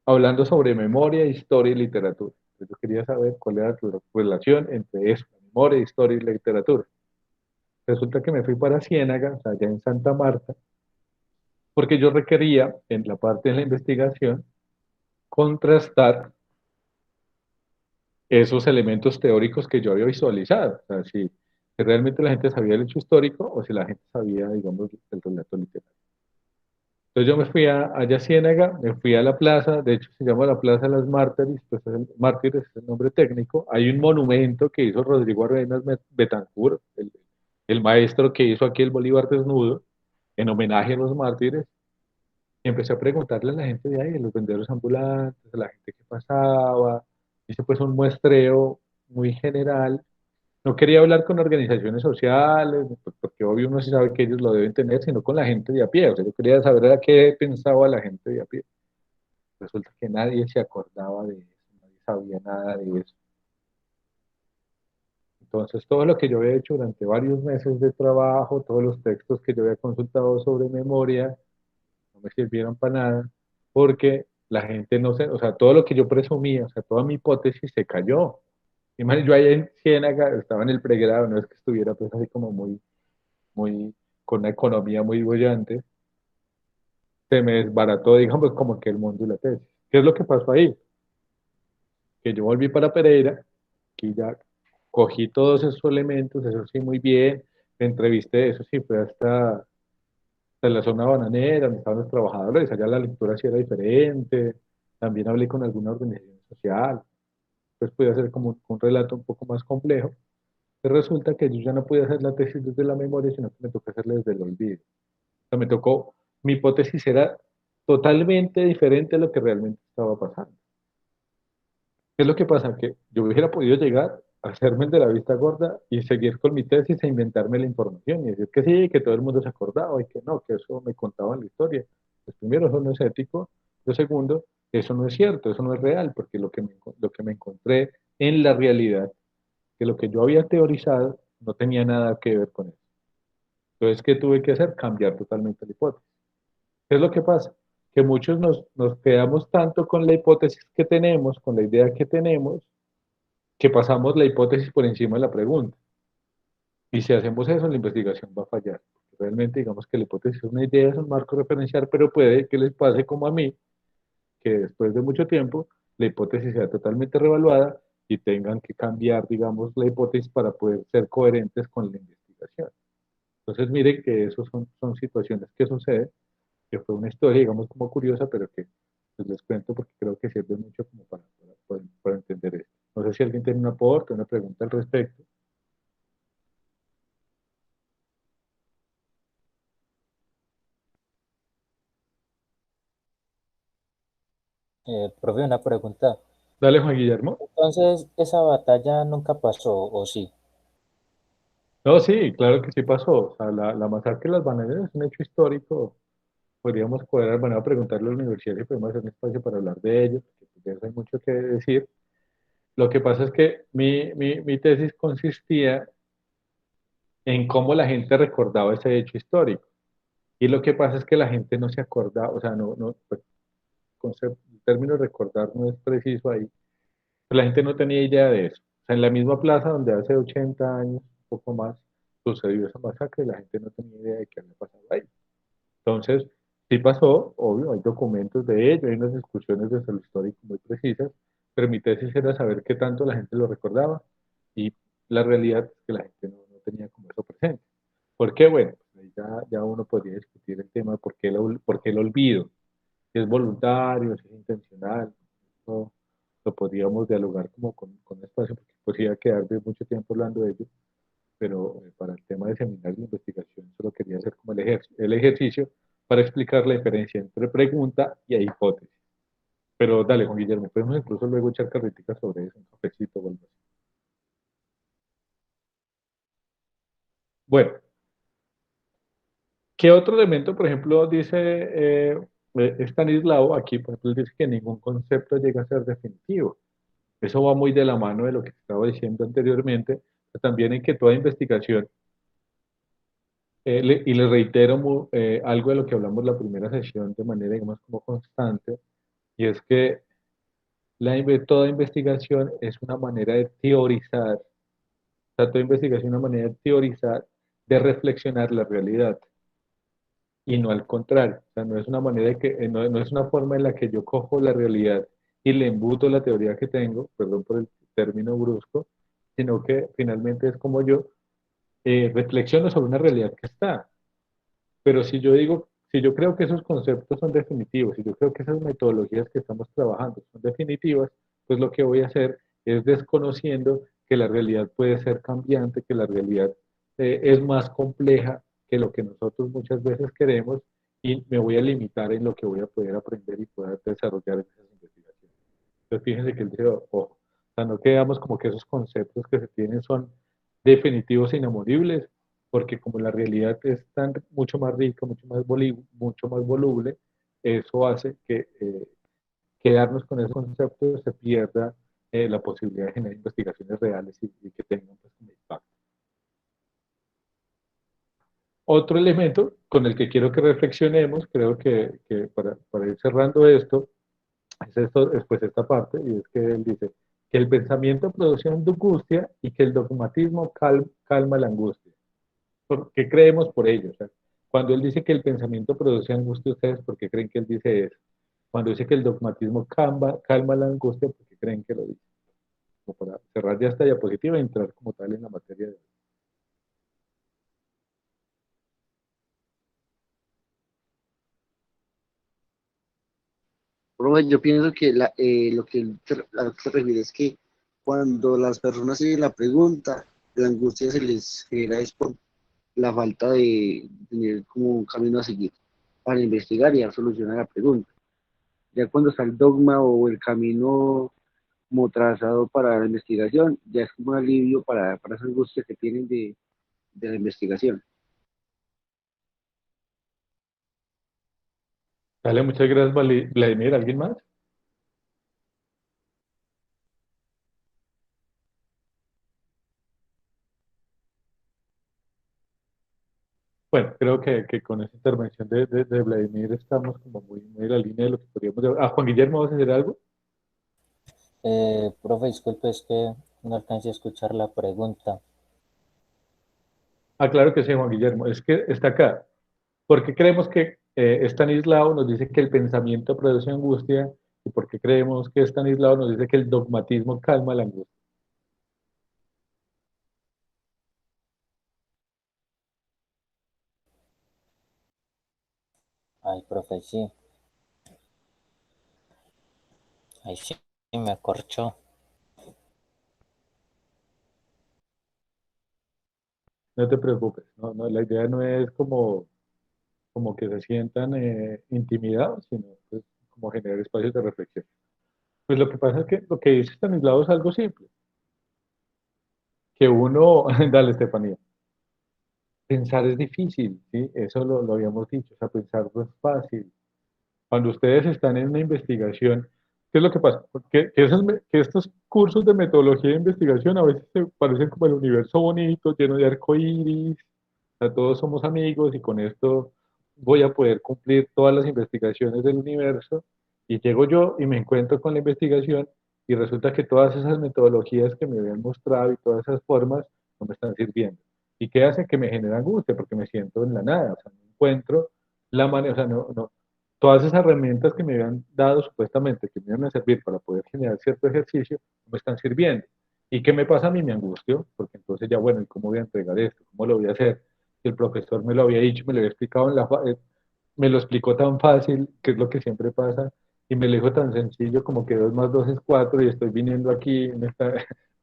hablando sobre memoria, historia y literatura. Entonces, yo quería saber cuál era tu relación entre eso, memoria, historia y literatura. Resulta que me fui para Ciénaga, o sea, allá en Santa Marta, porque yo requería, en la parte de la investigación, contrastar esos elementos teóricos que yo había visualizado. O sea, si realmente la gente sabía el hecho histórico o si la gente sabía, digamos, el relato literario. Entonces yo me fui allá a Ciénaga, me fui a la plaza, de hecho se llama la Plaza de las Mártires, pues Mártires es el nombre técnico. Hay un monumento que hizo Rodrigo Arenas Betancur, el maestro que hizo aquí el Bolívar desnudo, en homenaje a los mártires. Y empecé a preguntarle a la gente de ahí, a los vendedores ambulantes, a la gente que pasaba. Hice pues un muestreo muy general. No quería hablar con organizaciones sociales, pues, porque obvio uno sí sabe que ellos lo deben tener, sino con la gente de a pie. O sea, yo quería saber a qué pensaba la gente de a pie. Resulta que nadie se acordaba de eso, nadie sabía nada de eso. Entonces, todo lo que yo había hecho durante varios meses de trabajo, todos los textos que yo había consultado sobre memoria, no me sirvieron para nada, porque la gente no se, o sea, todo lo que yo presumía, o sea, toda mi hipótesis se cayó. Y man, yo ahí en Ciénaga estaba en el pregrado, no es que estuviera pues así como muy, con una economía muy bollante, se me desbarató, digamos, como que el mundo y la tesis. ¿Qué es lo que pasó ahí? Que yo volví para Pereira, que ya cogí todos esos elementos, eso sí, muy bien, me entrevisté, eso sí, fue hasta la zona bananera, donde estaban los trabajadores, allá la lectura sí era diferente, también hablé con alguna organización social, pues pude hacer como un relato un poco más complejo, pero resulta que yo ya no pude hacer la tesis desde la memoria, sino que me tocó hacerla desde el olvido. O sea, me tocó, mi hipótesis era totalmente diferente a lo que realmente estaba pasando. ¿Qué es lo que pasa? Que yo hubiera podido llegar a hacerme el de la vista gorda y seguir con mi tesis e inventarme la información y decir que sí, que todo el mundo se acordaba y que no, que eso me contaban la historia. Pues primero, eso no es ético. Lo segundo, eso no es cierto, eso no es real, porque lo que me encontré en la realidad, que lo que yo había teorizado no tenía nada que ver con eso. Entonces, ¿qué tuve que hacer? Cambiar totalmente la hipótesis. ¿Qué es lo que pasa? Que muchos nos quedamos tanto con la hipótesis que tenemos, con la idea que tenemos, que pasamos la hipótesis por encima de la pregunta. Y si hacemos eso, la investigación va a fallar. Realmente, digamos que la hipótesis es una idea, es un marco referencial, pero puede que les pase como a mí, que después de mucho tiempo, la hipótesis sea totalmente revaluada y tengan que cambiar, digamos, la hipótesis para poder ser coherentes con la investigación. Entonces, miren que eso son situaciones que suceden, que fue una historia, digamos, como curiosa, pero que pues, les cuento porque creo que sirve mucho como para entender esto. No sé si alguien tiene un aporte, una pregunta al respecto. Profe, una pregunta. Dale, Juan Guillermo. Entonces, ¿esa batalla nunca pasó o sí? No, sí, claro que sí pasó. O sea, la masacre de las bananeras es un hecho histórico podríamos cuadrar, bueno, a preguntarle a la universidad si podemos hacer un espacio para hablar de ello, porque pues, de eso hay mucho que decir. Lo que pasa es que mi tesis consistía en cómo la gente recordaba ese hecho histórico. Y lo que pasa es que la gente no se acordaba, o sea, pues, el término recordar no es preciso ahí, pero la gente no tenía idea de eso. O sea, en la misma plaza donde hace 80 años, un poco más, sucedió esa masacre, la gente no tenía idea de qué había pasado ahí. Entonces, sí pasó, obvio, hay documentos de ello, hay unas discusiones desde lo histórico muy precisas, pero mi tesis era saber qué tanto la gente lo recordaba y la realidad es que la gente no tenía como eso presente. ¿Por qué? Bueno, pues ahí ya uno podría discutir el tema de por qué el olvido, si es voluntario, si es intencional, eso lo podríamos dialogar como con espacio, porque podría quedar de mucho tiempo hablando de ello, pero para el tema de seminario de investigación solo quería hacer como el ejercicio para explicar la diferencia entre pregunta y hipótesis. Pero dale, Juan Guillermo, podemos incluso luego echar carreticas sobre eso, un cafecito o algo así. Bueno, ¿qué otro elemento, por ejemplo, dice Stanislao aquí, por ejemplo, dice que ningún concepto llega a ser definitivo? Eso va muy de la mano de lo que estaba diciendo anteriormente, pero también en que toda investigación, y le reitero algo de lo que hablamos la primera sesión de manera, digamos, como constante, y es que toda investigación es una manera de teorizar, o sea, toda investigación es una manera de teorizar, de reflexionar la realidad, y no al contrario, o sea, no es una manera de que, no es una forma en la que yo cojo la realidad y le embuto la teoría que tengo, perdón por el término brusco, sino que finalmente es como yo reflexiono sobre una realidad que está. Pero si yo digo, si yo creo que esos conceptos son definitivos, si yo creo que esas metodologías que estamos trabajando son definitivas, pues lo que voy a hacer es desconociendo que la realidad puede ser cambiante, que la realidad es más compleja que lo que nosotros muchas veces queremos y me voy a limitar en lo que voy a poder aprender y poder desarrollar en esas investigaciones. Entonces fíjense que él dice, ojo, o sea, no quedamos como que esos conceptos que se tienen son definitivos e inamovibles, porque como la realidad es tan mucho más rica, mucho más voluble, eso hace que quedarnos con esos conceptos se pierda la posibilidad de generar investigaciones reales y que tengan pues, un impacto. Otro elemento con el que quiero que reflexionemos, creo que para ir cerrando esto, es pues esta parte, y es que él dice que el pensamiento produce angustia y que el dogmatismo calma la angustia. ¿Por qué creemos por ello? O sea, cuando él dice que el pensamiento produce angustia, ¿ustedes por qué creen que él dice eso? Cuando dice que el dogmatismo calma la angustia, ¿por qué creen que lo dice? Como para cerrar ya esta diapositiva y entrar como tal en la materia de hoy. Profe, yo pienso que lo que a lo que se refiere es que cuando las personas tienen la pregunta, la angustia se les genera es por la falta de tener como un camino a seguir para investigar y dar solución a la pregunta. Ya cuando está el dogma o el camino como trazado para la investigación, ya es como un alivio para esa angustia que tienen de la investigación. Dale, muchas gracias, Vladimir. ¿Alguien más? Bueno, creo que con esta intervención de Vladimir estamos como muy en la línea de lo que podríamos... Ah, Juan Guillermo, ¿vas a decir algo? Profe, disculpe, es que no alcancé a escuchar la pregunta. Ah, claro que sí, Juan Guillermo. Es que está acá. ¿Por qué creemos que Stanislao nos dice que el pensamiento produce angustia? ¿Y por qué creemos que Stanislao nos dice que el dogmatismo calma la angustia? Ay, profe, sí. Ay, sí, me corchó. No te preocupes, la idea no es como que se sientan intimidados, sino pues, como generar espacios de reflexión. Pues lo que pasa es que lo que dice Stanislao es algo simple, que uno, dale Estefanía, pensar es difícil, ¿sí? Eso lo habíamos dicho, o sea, pensar no es fácil. Cuando ustedes están en una investigación, ¿qué es lo que pasa? Que estos cursos de metodología de investigación a veces se parecen como el universo bonito, lleno de arcoíris, o sea, todos somos amigos y con esto voy a poder cumplir todas las investigaciones del universo. Y llego yo y me encuentro con la investigación y resulta que todas esas metodologías que me habían mostrado y todas esas formas no me están sirviendo. ¿Y qué hace? Que me genera angustia porque me siento en la nada, o sea, no encuentro la manera, o sea, no, todas esas herramientas que me habían dado supuestamente que me iban a servir para poder generar cierto ejercicio, no me están sirviendo. ¿Y qué me pasa a mí? Me angustio, porque entonces ya, bueno, ¿y cómo voy a entregar esto? ¿Cómo lo voy a hacer? Si el profesor me lo había dicho, me lo había explicado me lo explicó tan fácil, que es lo que siempre pasa, y me lo dijo tan sencillo como que 2 más 2 es 4 y estoy viniendo aquí, me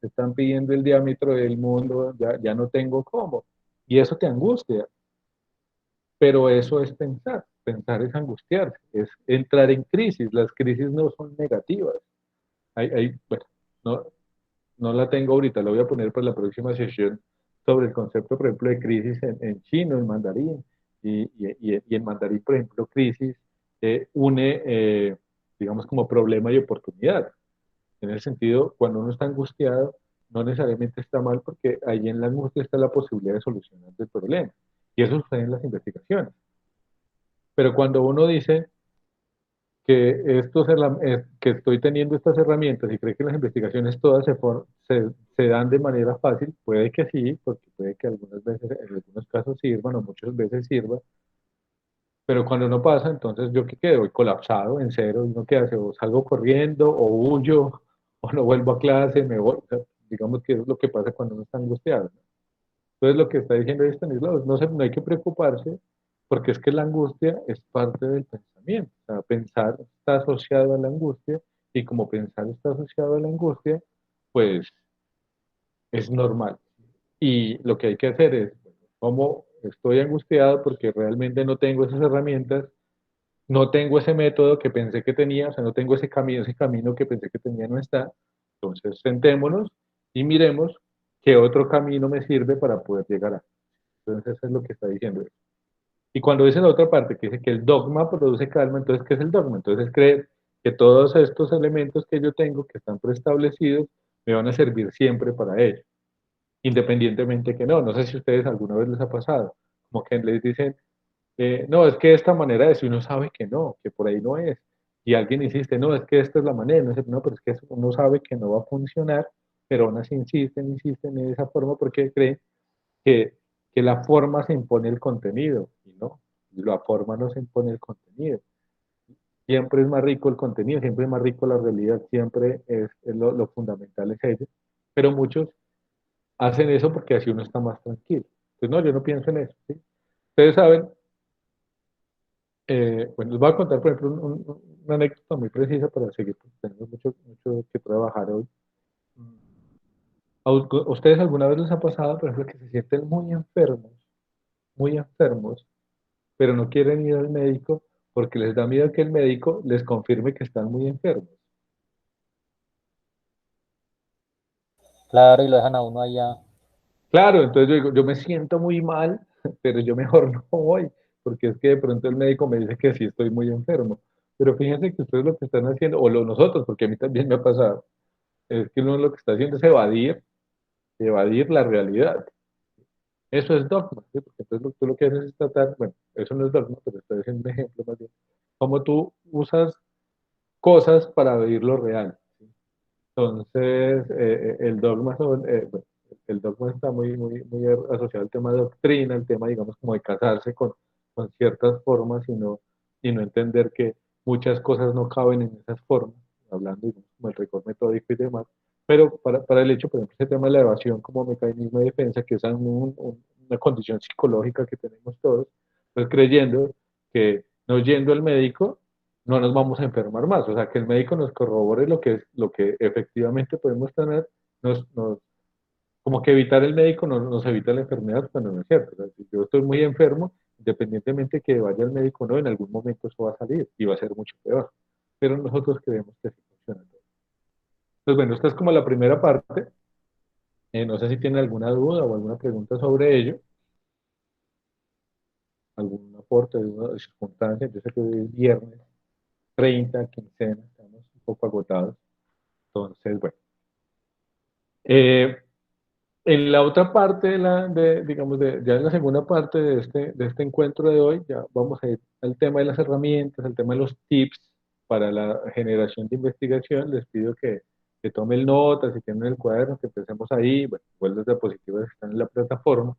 están pidiendo el diámetro del mundo, ya no tengo cómo. Y eso te angustia, pero eso es pensar es angustiarse, es entrar en crisis. Las crisis no son negativas. Bueno, no, no la tengo ahorita, la voy a poner para la próxima sesión sobre el concepto, por ejemplo, de crisis en chino, en mandarín. Y en mandarín, por ejemplo, crisis une, digamos, como problema y oportunidad. En el sentido, cuando uno está angustiado, no necesariamente está mal porque ahí en la angustia está la posibilidad de solucionar el problema. Y eso sucede en las investigaciones. Pero cuando uno dice que estoy teniendo estas herramientas y cree que las investigaciones todas se dan de manera fácil, puede que sí, porque puede que algunas veces, en algunos casos sirvan o muchas veces sirvan, pero cuando no pasa, entonces yo qué quedo, colapsado en cero, y no qué hace, o salgo corriendo, o huyo, o no vuelvo a clase, me voy, o sea, digamos que es lo que pasa cuando uno está angustiado, ¿no? Entonces, lo que está diciendo ahí Stanislav, no hay que preocuparse, porque es que la angustia es parte del pensamiento. O sea, pensar está asociado a la angustia, y como pensar está asociado a la angustia, pues es normal. Y lo que hay que hacer es, bueno, como estoy angustiado porque realmente no tengo esas herramientas, no tengo ese método que pensé que tenía, o sea, no tengo ese camino que pensé que tenía no está. Entonces, sentémonos y miremos qué otro camino me sirve para poder llegar a. Entonces, eso es lo que está diciendo. Y cuando dice la otra parte, que dice que el dogma produce calma, entonces, ¿qué es el dogma? Entonces, es creer que todos estos elementos que yo tengo, que están preestablecidos, me van a servir siempre para ello, independientemente que no. No sé si a ustedes alguna vez les ha pasado, como que les dicen, no, es que esta manera es, y uno sabe que no, que por ahí no es. Y alguien insiste, no, es que esta es la manera, no, pero es que uno sabe que no va a funcionar, pero aún así insisten en esa forma porque creen que, que la forma se impone el contenido, y no, la forma no se impone el contenido. Siempre es más rico el contenido, siempre es más rico la realidad, siempre es lo fundamental es ello, pero muchos hacen eso porque así uno está más tranquilo. Pues no, yo no pienso en eso, ¿sí? Ustedes saben, bueno, les voy a contar, por ejemplo, una anécdota muy precisa para seguir, porque tenemos mucho que trabajar hoy. ¿A ustedes alguna vez les ha pasado, por ejemplo, que se sienten muy enfermos, pero no quieren ir al médico porque les da miedo que el médico les confirme que están muy enfermos? Claro, y lo dejan a uno allá. Claro, entonces yo digo, yo me siento muy mal, pero yo mejor no voy, porque es que de pronto el médico me dice que sí estoy muy enfermo. Pero fíjense que ustedes lo que están haciendo, o nosotros, porque a mí también me ha pasado, es que uno lo que está haciendo es evadir la realidad. Eso es dogma, ¿sí? Porque entonces tú lo que haces es tratar, bueno, eso no es dogma, pero estoy haciendo un ejemplo más bien, como tú usas cosas para evadir lo real. Entonces, bueno, el dogma está muy asociado al tema de doctrina, el tema, digamos, como de casarse con ciertas formas y no entender que muchas cosas no caben en esas formas, hablando, digamos, como el rigor metódico y demás. Pero para el hecho, por ejemplo, ese tema de la evasión como mecanismo de defensa, que es una condición psicológica que tenemos todos, pues creyendo que no yendo al médico no nos vamos a enfermar más. O sea, que el médico nos corrobore lo que efectivamente podemos tener, como que evitar el médico nos evita la enfermedad cuando no es cierto. O sea, si yo estoy muy enfermo, independientemente que vaya al médico o no, en algún momento eso va a salir y va a ser mucho peor. Pero nosotros creemos que así funciona todo. Entonces, bueno, esta es como la primera parte. No sé si tienen alguna duda o alguna pregunta sobre ello. aporte, de una circunstancia. Yo sé que hoy es viernes 30, quincena, estamos un poco agotados. Entonces, bueno. En la otra parte, digamos, ya en la segunda parte de este encuentro de hoy, ya vamos a ir al tema de las herramientas, al tema de los tips para la generación de investigación. Les pido que tomen notas, si tienen el cuaderno, que empecemos ahí. Bueno, igual las diapositivas están en la plataforma.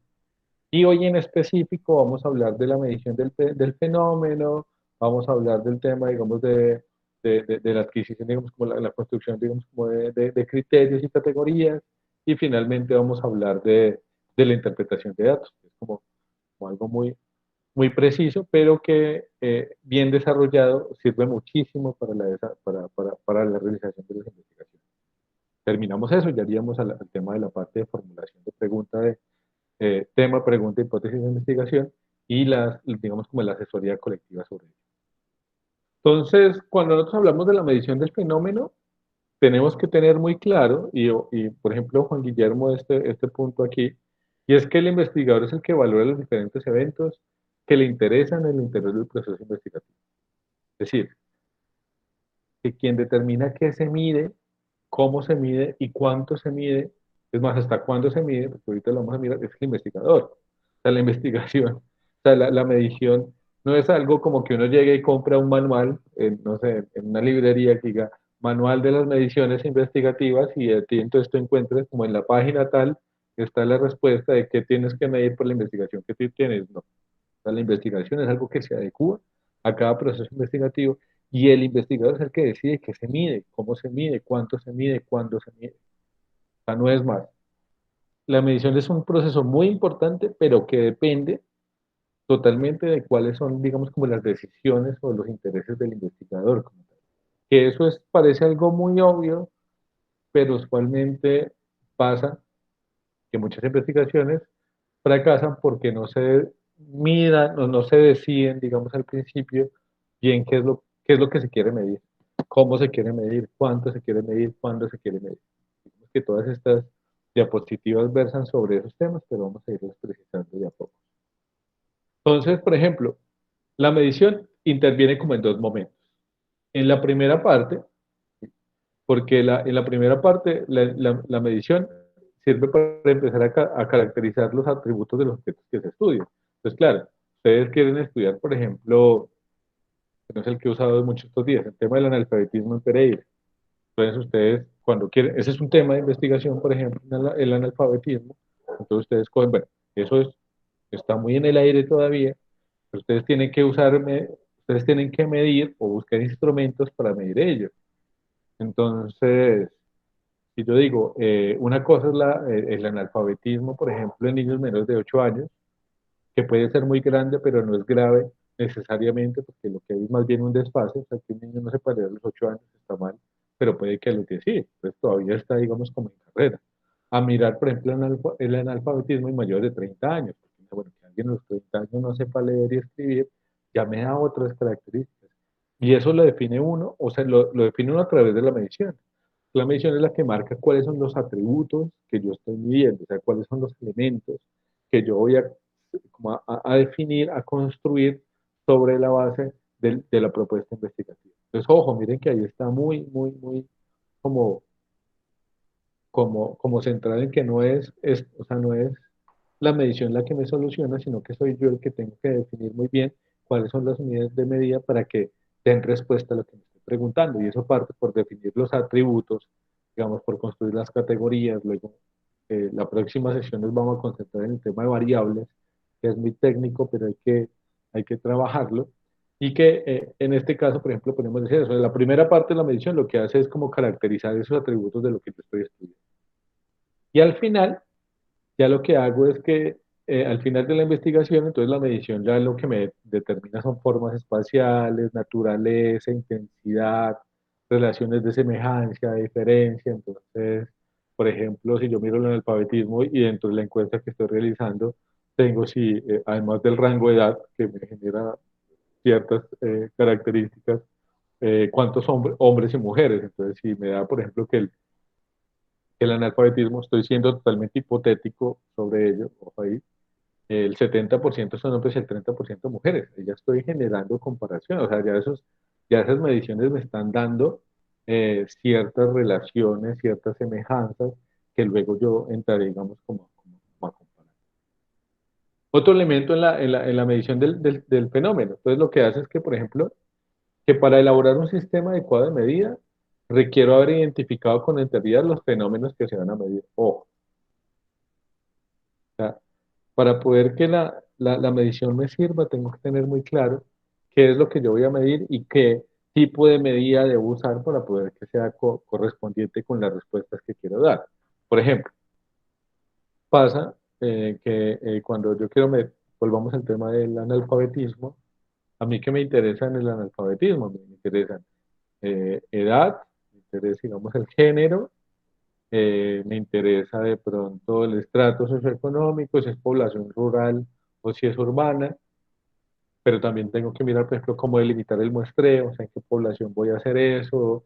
Y hoy en específico vamos a hablar de la medición del fenómeno, vamos a hablar del tema, digamos, de la adquisición, digamos, como la construcción, digamos, como de criterios y categorías, y finalmente vamos a hablar de la interpretación de datos, que es como algo muy preciso, pero que bien desarrollado sirve muchísimo para la realización de las investigaciones. Terminamos eso, ya iríamos al tema de la parte de formulación de preguntas tema, pregunta, hipótesis de investigación y digamos, como la asesoría colectiva sobre ello. Entonces, cuando nosotros hablamos de la medición del fenómeno, tenemos que tener muy claro, y por ejemplo, Juan Guillermo, este punto aquí, y es que el investigador es el que valora los diferentes eventos que le interesan en el interior del proceso investigativo. Es decir, que quien determina qué se mide, cómo se mide y cuánto se mide, es más, hasta cuándo se mide, porque ahorita lo vamos a mirar, es el investigador. O sea, la investigación, o sea, la medición no es algo como que uno llegue y compra un manual, no sé, en una librería que diga manual de las mediciones investigativas y entonces tú encuentres como en la página tal está la respuesta de qué tienes que medir por la investigación que tú tienes. No. O sea, la investigación es algo que se adecua a cada proceso investigativo y el investigador es el que decide qué se mide, cómo se mide, cuánto se mide, cuándo se mide. O sea, no es más. La medición es un proceso muy importante, pero que depende totalmente de cuáles son, digamos, como las decisiones o los intereses del investigador. Que eso parece algo muy obvio, pero usualmente pasa que muchas investigaciones fracasan porque no se midan o no se deciden, digamos, al principio bien qué es lo que se quiere medir, cómo se quiere medir, cuánto se quiere medir, cuándo se quiere medir. Digamos que todas estas diapositivas versan sobre esos temas, pero vamos a irlos precisando de a poco. Entonces, por ejemplo, la medición interviene como en dos momentos. En la primera parte, porque en la primera parte la medición sirve para empezar a caracterizar los atributos de los objetos que se estudian. Entonces, claro, ustedes quieren estudiar, por ejemplo, que no es el que he usado mucho estos días, el tema del analfabetismo en Pereira. Entonces, ustedes, cuando quieren, ese es un tema de investigación, por ejemplo, el analfabetismo. Entonces, ustedes cogen, bueno, está muy en el aire todavía, pero ustedes tienen que medir o buscar instrumentos para medir ello. Entonces, si yo digo, una cosa es el analfabetismo, por ejemplo, en niños menores de 8 años, que puede ser muy grande, pero no es grave necesariamente, porque lo que hay es más bien un desfase, o sea, que un niño no se puede a los 8 años, está mal, pero puede que a los 10 sí, pues todavía está, digamos, como en carrera. A mirar, por ejemplo, el analfabetismo en mayores de 30 años, porque, bueno, que alguien a los 30 años no sepa leer y escribir, ya me da otras características. Y eso lo define uno, o sea, lo define uno a través de la medición. La medición es la que marca cuáles son los atributos que yo estoy midiendo, o sea, cuáles son los elementos que yo voy a definir, a construir sobre la base de la propuesta investigativa. Entonces, ojo, miren que ahí está muy como, como centrado en que o sea, no es la medición la que me soluciona, sino que soy yo el que tengo que definir muy bien cuáles son las unidades de medida para que den respuesta a lo que me estoy preguntando. Y eso parte por definir los atributos, digamos, por construir las categorías. Luego, la próxima sesión nos vamos a concentrar en el tema de variables, que es muy técnico, pero hay que trabajarlo. Y que en este caso, por ejemplo, podemos decir eso. La primera parte de la medición lo que hace es como caracterizar esos atributos de lo que yo estoy estudiando. Y al final, ya lo que hago es que al final de la investigación, entonces la medición ya lo que me determina son formas espaciales, naturaleza, intensidad, relaciones de semejanza, de diferencia. Entonces, por ejemplo, si yo miro el analfabetismo y dentro de la encuesta que estoy realizando, tengo si, además del rango de edad que me genera ciertas características, cuántos hombres y mujeres. Entonces, si me da, por ejemplo, que el analfabetismo, estoy siendo totalmente hipotético sobre ello, ojo ahí, el 70% son hombres y el 30% mujeres. Ahí ya estoy generando comparación, o sea, ya esas mediciones me están dando ciertas relaciones, ciertas semejanzas que luego yo entraré, digamos, como a comparar. Otro elemento en la medición del fenómeno. Entonces, lo que hace es que, por ejemplo, que para elaborar un sistema adecuado de medida, requiero haber identificado con enteridad los fenómenos que se van a medir. Ojo, o sea, para poder que la medición me sirva, tengo que tener muy claro qué es lo que yo voy a medir y qué tipo de medida debo usar para poder que sea correspondiente con las respuestas que quiero dar. Por ejemplo, pasa que cuando yo quiero volvamos al tema del analfabetismo, a mí que me interesa en el analfabetismo, me interesan edad, me interesa, digamos, el género, me interesa de pronto el estrato socioeconómico, si es población rural o si es urbana, pero también tengo que mirar, por ejemplo, cómo delimitar el muestreo, o sea, en qué población voy a hacer eso,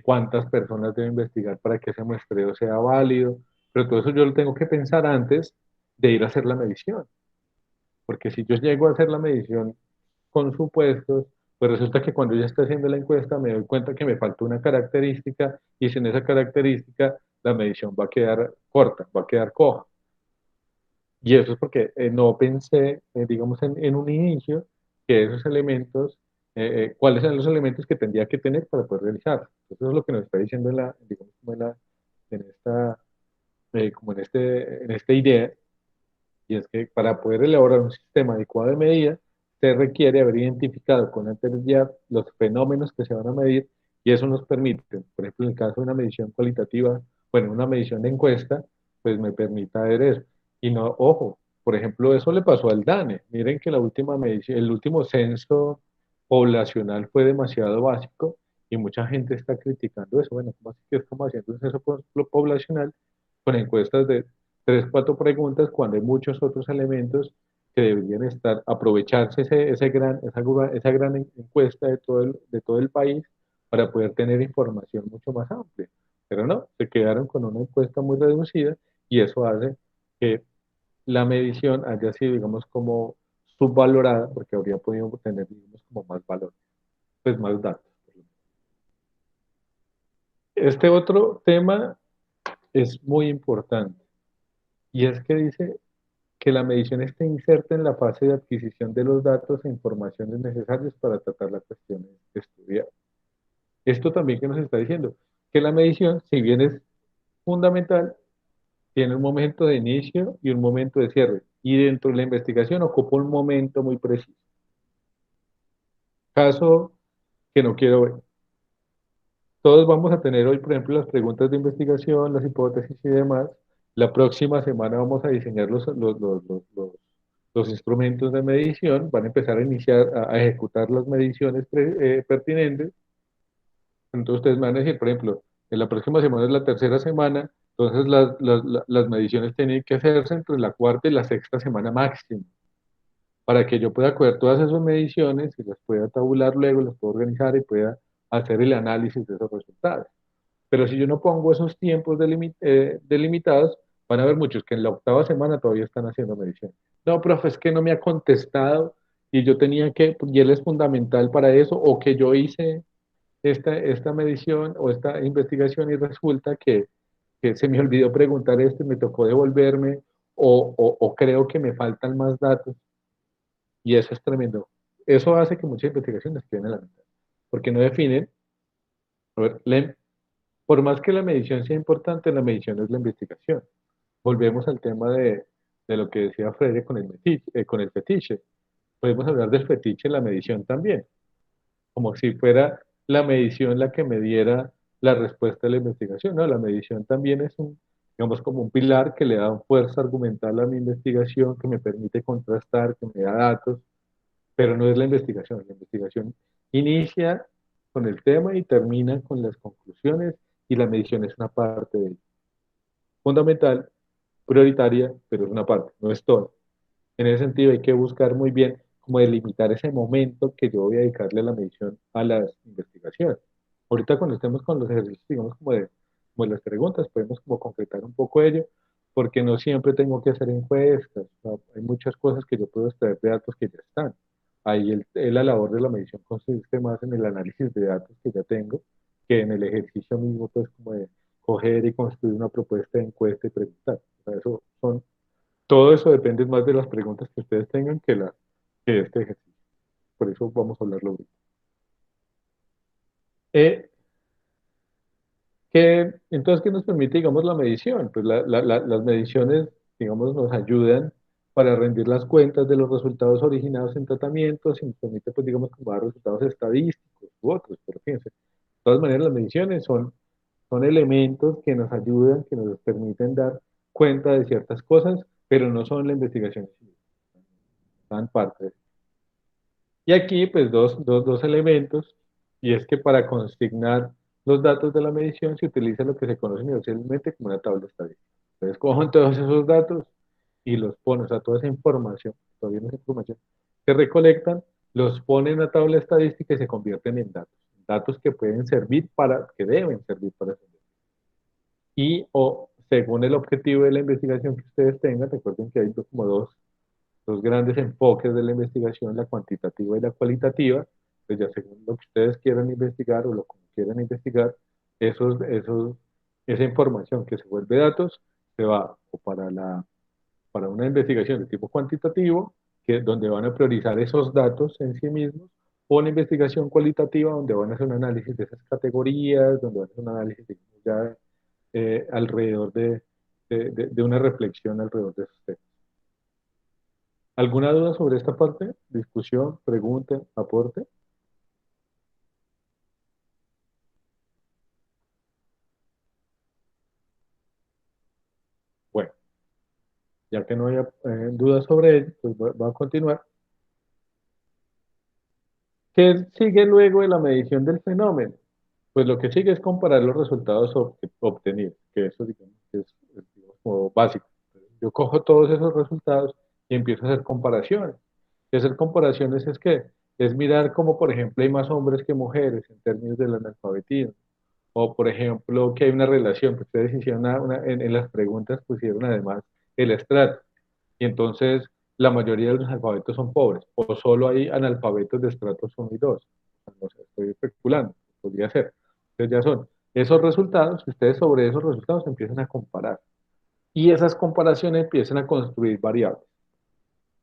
cuántas personas debo investigar para que ese muestreo sea válido, pero todo eso yo lo tengo que pensar antes de ir a hacer la medición, porque si yo llego a hacer la medición con supuestos, pues resulta que cuando ya estoy haciendo la encuesta me doy cuenta que me falta una característica y sin esa característica la medición va a quedar corta, va a quedar coja. Y eso es porque no pensé, digamos, en un inicio que esos elementos, cuáles eran los elementos que tendría que tener para poder realizar. Eso es lo que nos está diciendo digamos, en esta, como en esta idea, y es que para poder elaborar un sistema adecuado de medida, se requiere haber identificado con anterioridad los fenómenos que se van a medir y eso nos permite, por ejemplo, en el caso de una medición cualitativa, bueno, una medición de encuesta, pues me permita ver eso. Y no, ojo, por ejemplo, eso le pasó al DANE. Miren que la última medición, el último censo poblacional fue demasiado básico y mucha gente está criticando eso. Bueno, ¿cómo así que estamos haciendo un censo poblacional con encuestas de tres, cuatro preguntas cuando hay muchos otros elementos que deberían estar, aprovecharse esa gran encuesta de todo el país para poder tener información mucho más amplia? Pero no, se quedaron con una encuesta muy reducida y eso hace que la medición haya sido, digamos, como subvalorada porque habría podido tener, digamos, como más valor, pues más datos. Este otro tema es muy importante y es que dice que la medición esté inserta en la fase de adquisición de los datos e informaciones necesarias para tratar las cuestiones estudiadas. Esto también que nos está diciendo que la medición, si bien es fundamental, tiene un momento de inicio y un momento de cierre. Y dentro de la investigación ocupa un momento muy preciso. Caso que no quiero ver. Todos vamos a tener hoy, por ejemplo, las preguntas de investigación, las hipótesis y demás. La próxima semana vamos a diseñar los instrumentos de medición, van a empezar a iniciar, a ejecutar las mediciones pertinentes. Entonces ustedes me van a decir, por ejemplo, en la próxima semana es la tercera semana, entonces las mediciones tienen que hacerse entre la cuarta y la sexta semana máximo, para que yo pueda coger todas esas mediciones y las pueda tabular luego, las pueda organizar y pueda hacer el análisis de esos resultados. Pero si yo no pongo esos tiempos delimitados, van a haber muchos que en la octava semana todavía están haciendo medición. No, profe, es que no me ha contestado y yo tenía que, y él es fundamental para eso, o que yo hice esta medición o esta investigación y resulta que se me olvidó preguntar esto y me tocó devolverme, o creo que me faltan más datos, y eso es tremendo. Eso hace que muchas investigaciones queden en la mitad, porque no definen, a ver, por más que la medición sea importante, la medición es la investigación. Volvemos al tema de lo que decía Freire con el fetiche. Podemos hablar del fetiche en la medición también, como si fuera la medición la que me diera la respuesta de la investigación. No, la medición también es digamos, como un pilar que le da fuerza argumental a mi investigación, que me permite contrastar, que me da datos, pero no es la investigación. La investigación inicia con el tema y termina con las conclusiones y la medición es una parte de ello. Fundamental, prioritaria, pero es una parte, no es todo. En ese sentido hay que buscar muy bien cómo delimitar ese momento que yo voy a dedicarle a la medición a las investigaciones. Ahorita cuando estemos con los ejercicios, digamos, como de las preguntas, podemos como concretar un poco ello, porque no siempre tengo que hacer encuestas. O sea, hay muchas cosas que yo puedo extraer de datos que ya están. Ahí la labor de la medición consiste más en el análisis de datos que ya tengo que en el ejercicio mismo, pues como de coger y construir una propuesta de encuesta y preguntar. O sea, todo eso depende más de las preguntas que ustedes tengan que este ejercicio. Por eso vamos a hablarlo ahorita. Entonces, ¿qué nos permite, digamos, la medición? Pues las mediciones, digamos, nos ayudan para rendir las cuentas de los resultados originados en tratamientos y nos permite, pues, digamos, como dar resultados estadísticos u otros. Pero fíjense, de todas maneras, las mediciones son elementos que nos ayudan, que nos permiten dar cuenta de ciertas cosas, pero no son la investigación en sí, dan parte. Y aquí, pues, dos elementos, y es que para consignar los datos de la medición se utiliza lo que se conoce universalmente como una tabla estadística. Entonces, cogen todos esos datos y los ponen, o sea, toda esa información, todavía no es información, que recolectan, los ponen en una tabla estadística y se convierten en datos. Datos que pueden servir que deben servir para eso. Y o según el objetivo de la investigación que ustedes tengan, recuerden que hay como dos grandes enfoques de la investigación, la cuantitativa y la cualitativa, pues ya según lo que ustedes quieran investigar o lo que quieran investigar, esa información que se vuelve datos se va o para una investigación de tipo cuantitativo, donde van a priorizar esos datos en sí mismos, o una investigación cualitativa donde van a hacer un análisis de esas categorías, donde van a hacer un análisis ya alrededor de una reflexión alrededor de esos temas. ¿Alguna duda sobre esta parte? ¿Discusión, pregunta, aporte? Bueno, ya que no haya dudas sobre ello, pues va a continuar. ¿Qué sigue luego de la medición del fenómeno? Pues lo que sigue es comparar los resultados obtenidos, que eso digamos, digamos, como básico. Yo cojo todos esos resultados y empiezo a hacer comparaciones. Y hacer comparaciones es que es mirar cómo, por ejemplo, hay más hombres que mujeres en términos del analfabetismo. O, por ejemplo, que hay una relación, que ustedes hicieron en las preguntas pusieron además el estrato. Y entonces la mayoría de los analfabetos son pobres, o solo hay analfabetos de estratos 1 y 2. No sé, estoy especulando, podría ser. Entonces ya son esos resultados, y ustedes sobre esos resultados empiezan a comparar. Y esas comparaciones empiezan a construir variables.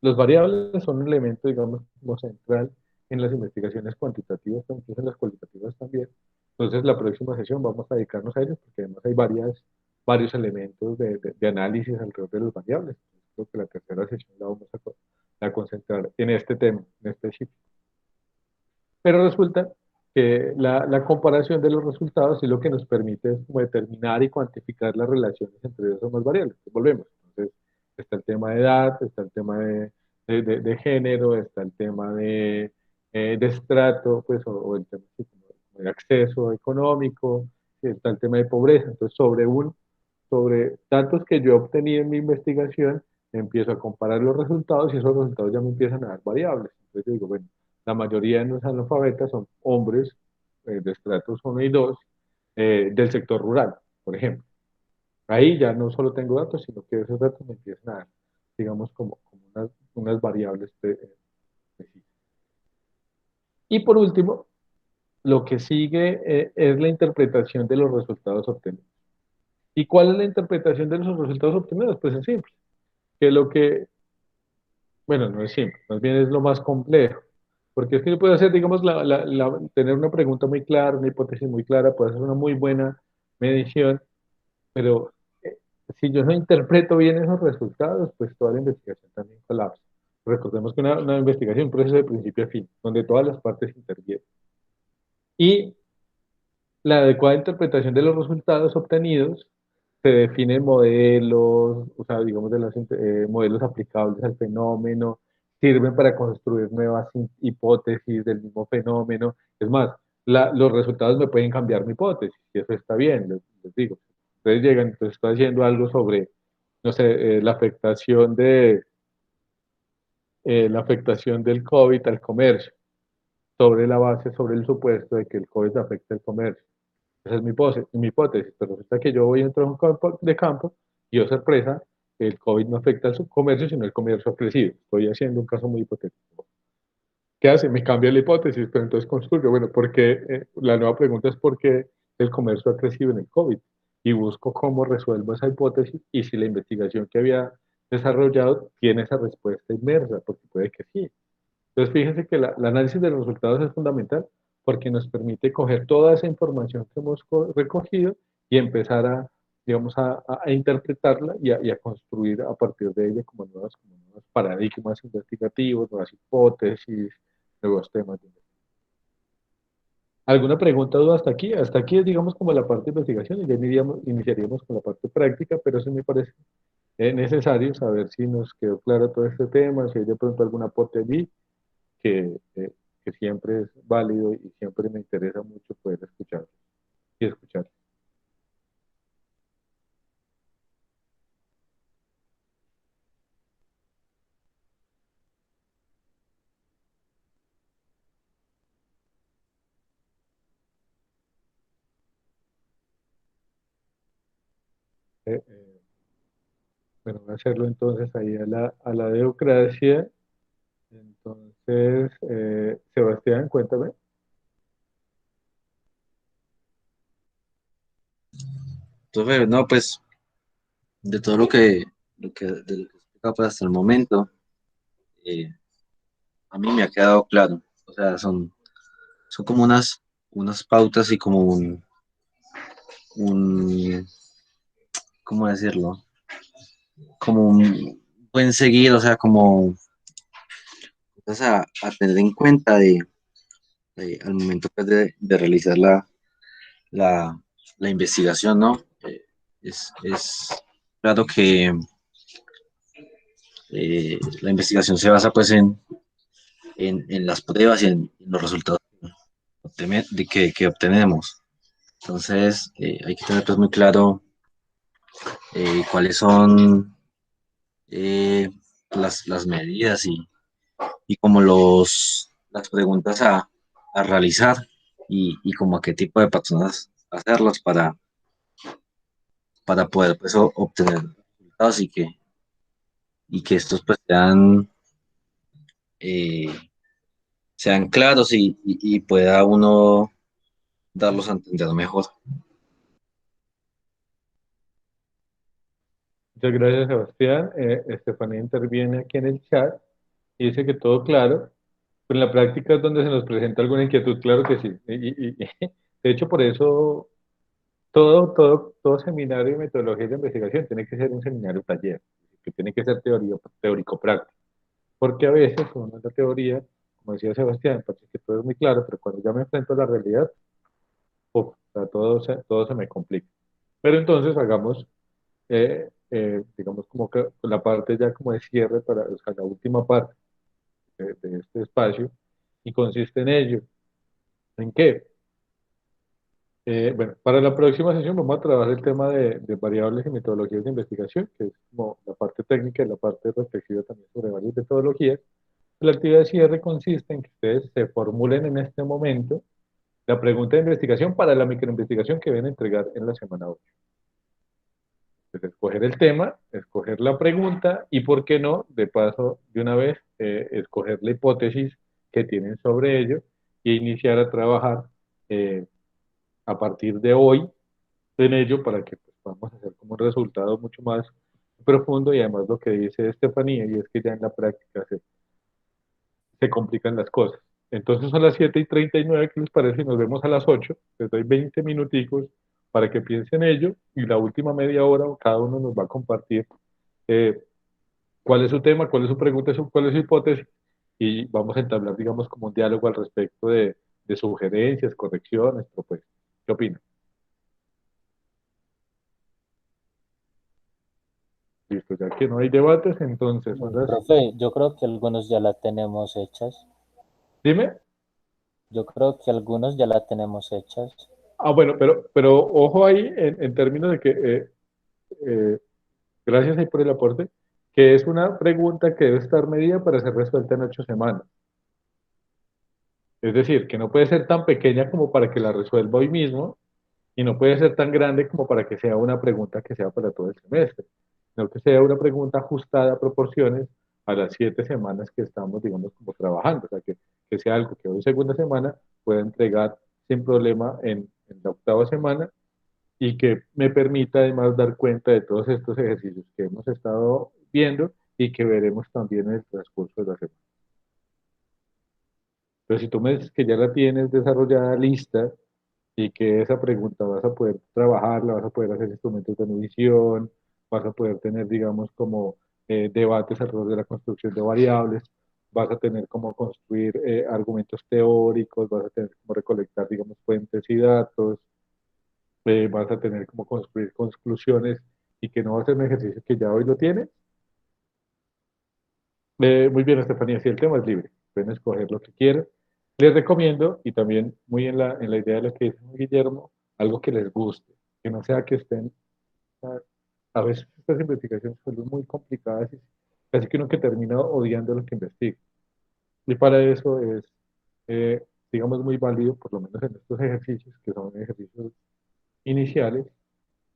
Los variables son un elemento, digamos, como central en las investigaciones cuantitativas, incluso en las cualitativas también. Entonces, la próxima sesión vamos a dedicarnos a ellos, porque además hay varios elementos de análisis alrededor de las variables. Creo que la tercera sesión la vamos a concentrar en este tema, en específico. Pero resulta que la comparación de los resultados es lo que nos permite es como determinar y cuantificar las relaciones entre esas dos variables. Volvemos. Entonces, está el tema de edad, está el tema de género, está el tema de estrato, pues, o el tema de acceso económico, está el tema de pobreza. Entonces, sobre datos que yo he obtenido en mi investigación, empiezo a comparar los resultados y esos resultados ya me empiezan a dar variables. Entonces, yo digo, bueno, la mayoría de los analfabetas son hombres de estratos 1 y 2 del sector rural, por ejemplo. Ahí ya no solo tengo datos, sino que esos datos me empiezan a dar, digamos, como unas variables específicas. Y por último, lo que sigue es la interpretación de los resultados obtenidos. ¿Y cuál es la interpretación de los resultados obtenidos? Pues es simple, que bueno, no es simple, más bien es lo más complejo. Porque es que yo puedo hacer, digamos, tener una pregunta muy clara, una hipótesis muy clara, puedo hacer una muy buena medición, pero si yo no interpreto bien esos resultados, pues toda la investigación también colapsa. Recordemos que una investigación es un proceso de principio a fin, donde todas las partes intervienen. Y la adecuada interpretación de los resultados obtenidos se definen modelos, o sea, digamos, modelos aplicables al fenómeno, sirven para construir nuevas hipótesis del mismo fenómeno. Es más, los resultados me pueden cambiar mi hipótesis, y eso está bien, les digo. Ustedes llegan, entonces estoy haciendo algo sobre, no sé, la afectación del COVID al comercio, sobre el supuesto de que el COVID afecta al comercio. Esa es mi hipótesis, pero resulta que yo voy a entrar a un campo y oh sorpresa, el COVID no afecta al subcomercio, sino el comercio ha crecido. Estoy haciendo un caso muy hipotético. ¿Qué hace? Me cambia la hipótesis, pero entonces construyo. Bueno, porque la nueva pregunta es por qué el comercio ha crecido en el COVID. Y busco cómo resuelvo esa hipótesis y si la investigación que había desarrollado tiene esa respuesta inmersa, porque puede que sí. Entonces, fíjense que el análisis de los resultados es fundamental porque nos permite coger toda esa información que hemos recogido y empezar a, digamos, a interpretarla y a construir a partir de ella como nuevos paradigmas investigativos, nuevas hipótesis, nuevos temas. ¿Alguna pregunta o duda hasta aquí? Hasta aquí es, digamos, como la parte de investigación y ya iniciaríamos con la parte práctica, pero eso me parece necesario saber si nos quedó claro todo este tema, si hay de pronto algún aporte allí que siempre es válido y siempre me interesa mucho poder escuchar y escuchar. Eh, eh, bueno, voy a hacerlo entonces ahí a la democracia. Entonces, Sebastián, cuéntame. Entonces, no, pues de todo de lo que he explicado pues, hasta el momento, eh, a mí me ha quedado claro. O sea, son como unas pautas y como un, ¿cómo decirlo? Como un buen seguir, o sea, como cosas a tener en cuenta al momento pues, de realizar la, la investigación, ¿no? Es claro que la investigación se basa pues en las pruebas y en los resultados que obtenemos. Entonces, hay que tener pues muy claro cuáles son eh, las medidas y como las preguntas a realizar y como a qué tipo de personas hacerlas para poder pues, obtener resultados y que estos pues eh, sean claros y pueda uno darlos a entender mejor. Muchas gracias, Sebastián. Estefanía interviene aquí en el chat y dice que todo claro, pero en la práctica es donde se nos presenta alguna inquietud, claro que sí. De hecho, por eso todo seminario de metodología de investigación tiene que ser un seminario taller, que tiene que ser teórico-práctico, porque a veces uno en la teoría, como decía Sebastián, parece que todo es muy claro, pero cuando ya me enfrento a la realidad, uf, o sea, todo se me complica. Pero entonces hagamos, digamos, como que la parte ya como de cierre para, o sea, la última parte de este espacio, y consiste en ello. ¿En qué? Bueno, para la próxima sesión vamos a trabajar el tema de variables y metodologías de investigación, que es como la parte técnica y la parte reflexiva también sobre varias metodologías. La actividad de cierre consiste en que ustedes se formulen en este momento la pregunta de investigación para la microinvestigación que deben entregar en la semana 8. Entonces, escoger el tema, escoger la pregunta y, ¿por qué no? De paso, de una vez, escoger la hipótesis que tienen sobre ello e iniciar a trabajar eh, a partir de hoy en ello para que pues, podamos hacer como un resultado mucho más profundo y además lo que dice Estefanía y es que ya en la práctica se complican las cosas. Entonces son las 7:39, ¿qué les parece? Y nos vemos a las 8. Les doy 20 minuticos para que piensen ello y la última media hora cada uno nos va a compartir eh, cuál es su tema, cuál es su pregunta, cuál es su hipótesis y vamos a entablar, digamos, como un diálogo al respecto de sugerencias, correcciones, propuestas. ¿Qué opinan? Listo, ya que no hay debates, entonces son las... Profe, yo creo que algunos ya la tenemos hechas. Dime. Yo creo que algunos ya la tenemos hechas. Ah, bueno, pero ojo ahí en términos de que, eh, gracias ahí por el aporte, que es una pregunta que debe estar medida para ser resuelta en 8 semanas. Es decir, que no puede ser tan pequeña como para que la resuelva hoy mismo y no puede ser tan grande como para que sea una pregunta que sea para todo el semestre. sino que sea una pregunta ajustada a proporciones a las 7 semanas que estamos, digamos, como trabajando, o sea, que sea algo que hoy segunda semana pueda entregar sin problema en la octava semana y que me permita además dar cuenta de todos estos ejercicios que hemos estado viendo y que veremos también en el transcurso de la semana. Pero si tú me dices que ya la tienes desarrollada, lista, y que esa pregunta vas a poder trabajarla, vas a poder hacer instrumentos de medición, vas a poder tener, digamos, como debates alrededor de la construcción de variables, vas a tener como construir argumentos teóricos, vas a tener como recolectar, digamos, fuentes y datos, vas a tener como construir conclusiones y que no va a ser un ejercicio que ya hoy lo tienes. Muy bien, Estefanía, si el tema es libre, pueden escoger lo que quieran. Les recomiendo, y también muy en la idea de lo que dice Guillermo, algo que les guste, que no sea que estén, a, a veces estas investigaciones son muy complicadas y casi que uno que termina odiando lo que investiga. Y para eso es, digamos, muy válido, por lo menos en estos ejercicios, que son ejercicios iniciales,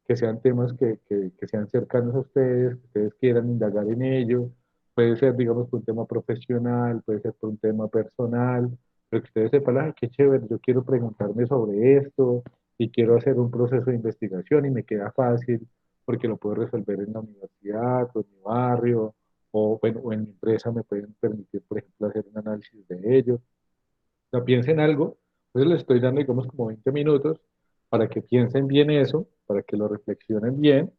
que sean temas que sean cercanos a ustedes, que ustedes quieran indagar en ello. Puede ser, digamos, por un tema profesional, puede ser por un tema personal, pero que ustedes sepan, ay, qué chévere, yo quiero preguntarme sobre esto y quiero hacer un proceso de investigación y me queda fácil porque lo puedo resolver en la universidad o en mi barrio o, bueno, o en mi empresa me pueden permitir, por ejemplo, hacer un análisis de ello. O sea, piensen algo, entonces les estoy dando, digamos, como 20 minutos para que piensen bien eso, para que lo reflexionen bien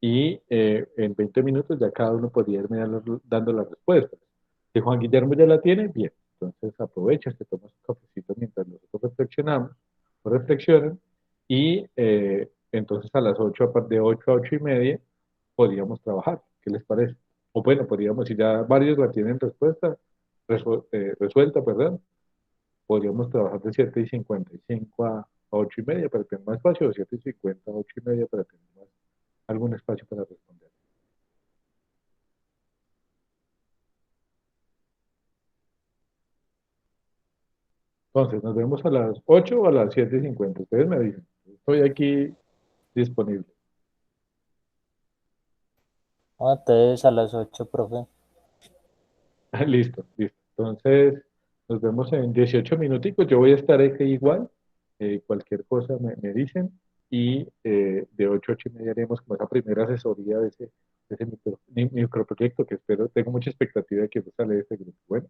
y en 20 minutos ya cada uno podría irme dando las respuestas. Si Juan Guillermo ya la tiene, bien, entonces aprovecha, te tomas un cafecito mientras nosotros reflexionamos o reflexionan y entonces a las 8, de 8 a 8 y media, podríamos trabajar. ¿Qué les parece? O bueno, podríamos, si ya varios la tienen respuesta, resuelta, perdón, podríamos trabajar de 7:55 a 8 y media para tener más espacio, o 7:50 a 8 y media para tener más, algún espacio para responder. Entonces, nos vemos a las 8 o a las 7:50. Ustedes me dicen, estoy aquí disponible. Entonces a las 8, profe. Listo, listo. Entonces, nos vemos en 18 minuticos. Yo voy a estar aquí igual. Cualquier cosa me dicen. Y de 8 a 8 y media haremos como esa primera asesoría de ese microproyecto que espero, tengo mucha expectativa de que sale de este grupo. Bueno,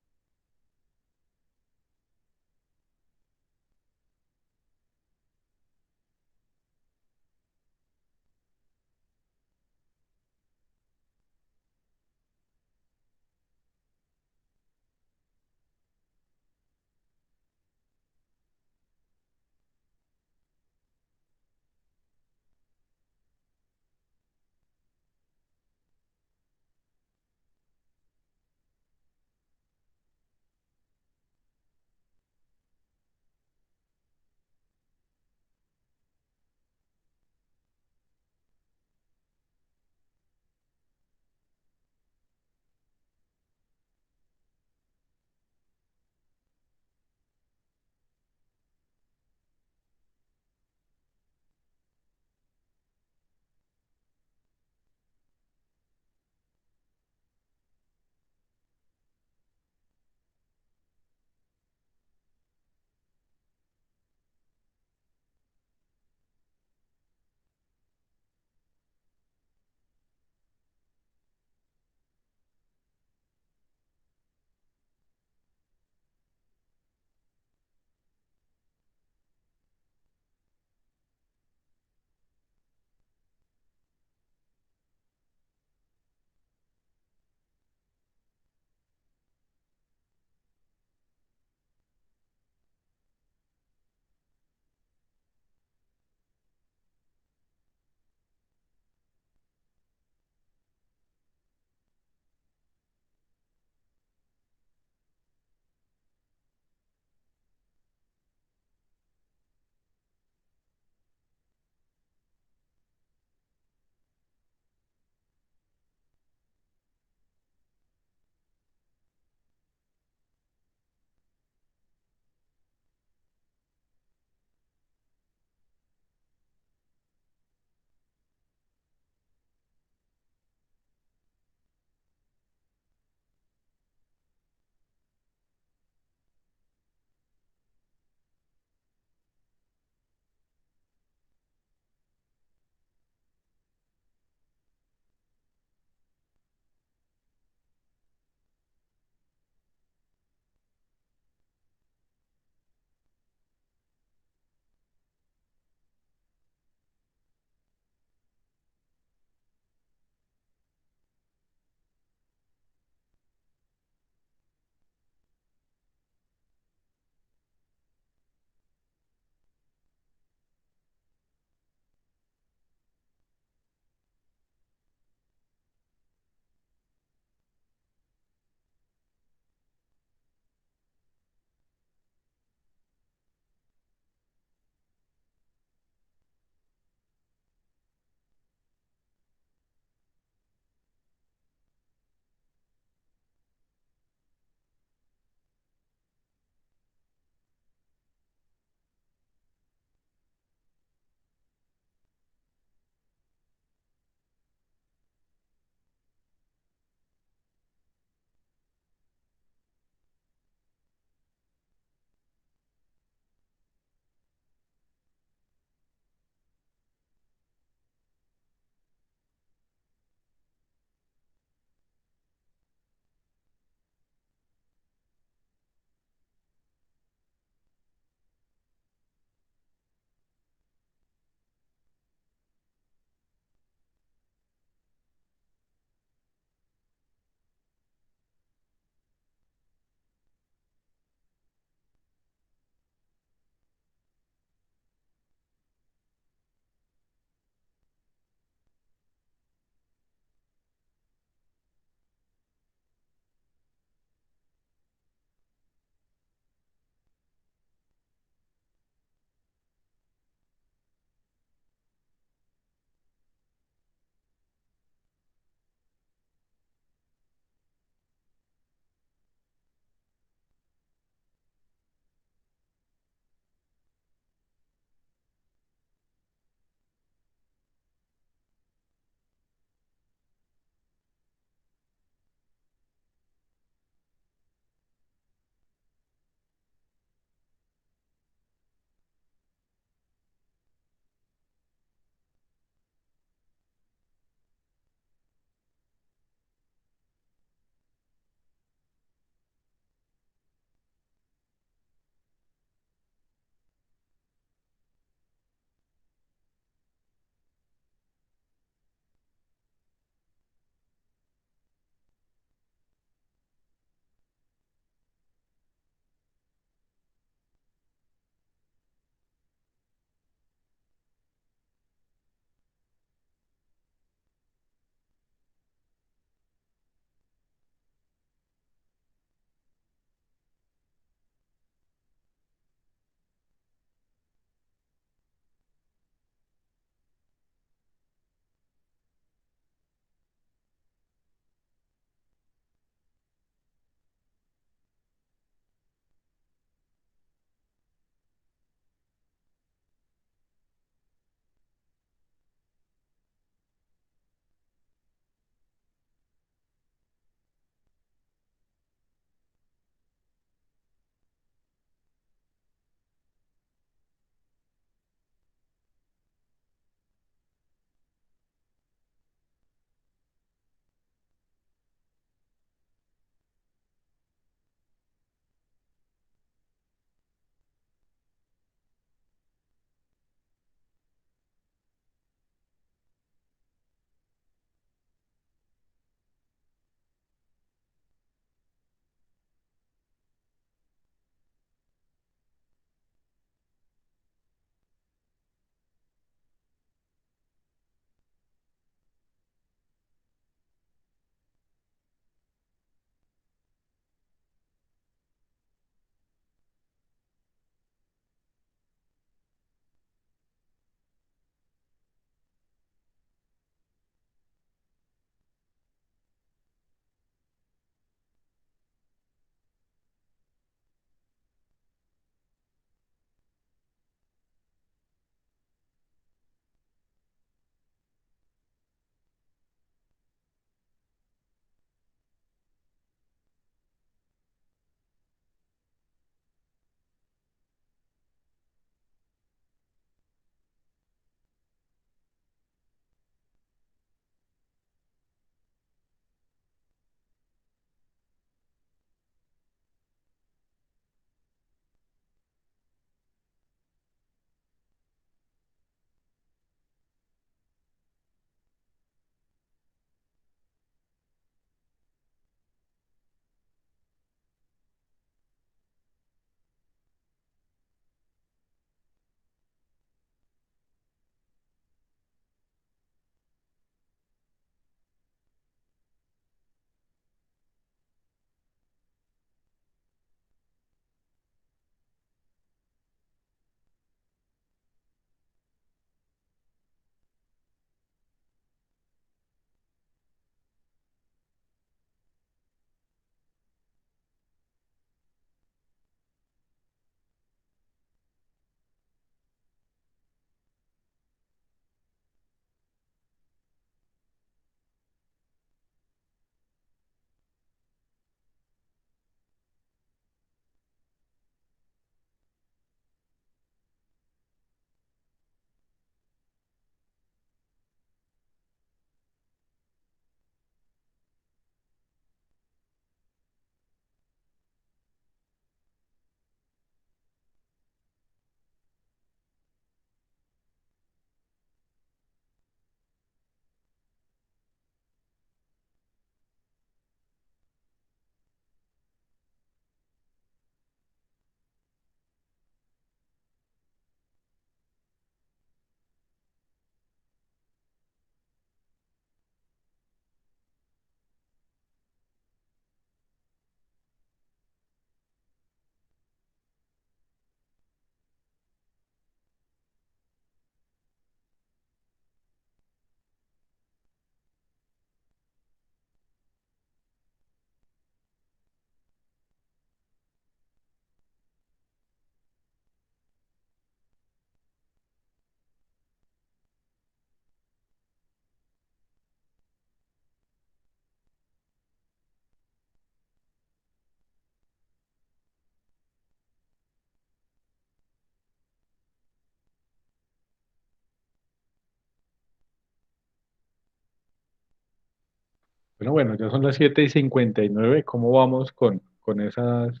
Bueno, ya son las 7:59. ¿Cómo vamos con esas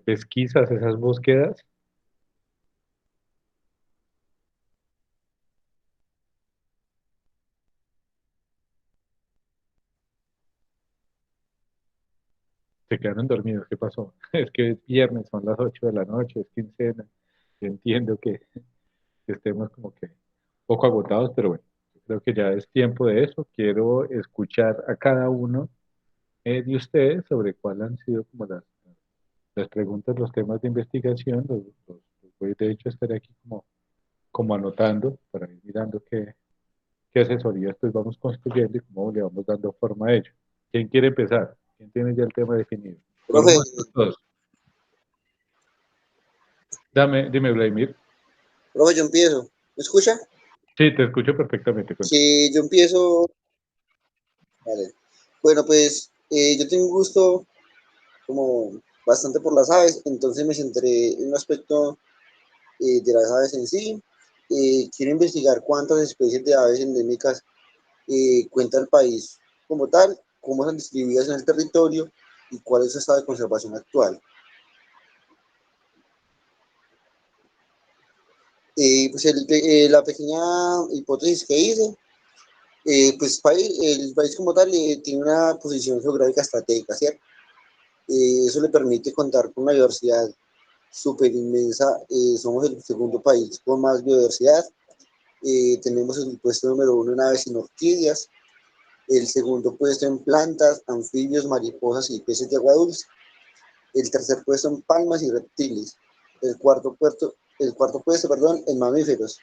pesquisas, esas búsquedas? Se quedaron dormidos, ¿qué pasó? Es que es viernes, son las 8 de la noche, es quincena. Yo entiendo que estemos como que un poco agotados, pero bueno, yo creo que ya es tiempo de eso. Quiero escuchar a cada uno de ustedes sobre cuáles han sido como las preguntas, los temas de investigación. Los voy de hecho a estar aquí como anotando para ir mirando qué asesorías pues vamos construyendo y cómo le vamos dando forma a ello. ¿Quién quiere empezar? ¿Quién tiene ya el tema definido? Por Profe, uno de los dos. Dime, Vladimir. profe, yo empiezo. ¿Me escucha? Sí, te escucho perfectamente. Sí, yo empiezo. Vale. Bueno, pues yo tengo un gusto como bastante por las aves, entonces me centré en un aspecto de las aves en sí. Quiero investigar cuántas especies de aves endémicas cuenta el país como tal, cómo están distribuidas en el territorio y cuál es su estado de conservación actual. Pues la pequeña hipótesis que hice, pues el país como tal tiene una posición geográfica estratégica, ¿cierto? Eso le permite contar con una diversidad súper inmensa. Somos el segundo país con más biodiversidad. Tenemos el puesto número uno en aves y en orquídeas, el segundo puesto en plantas, anfibios, mariposas y peces de agua dulce, el tercer puesto en palmas y reptiles, el cuarto puesto, perdón, en mamíferos.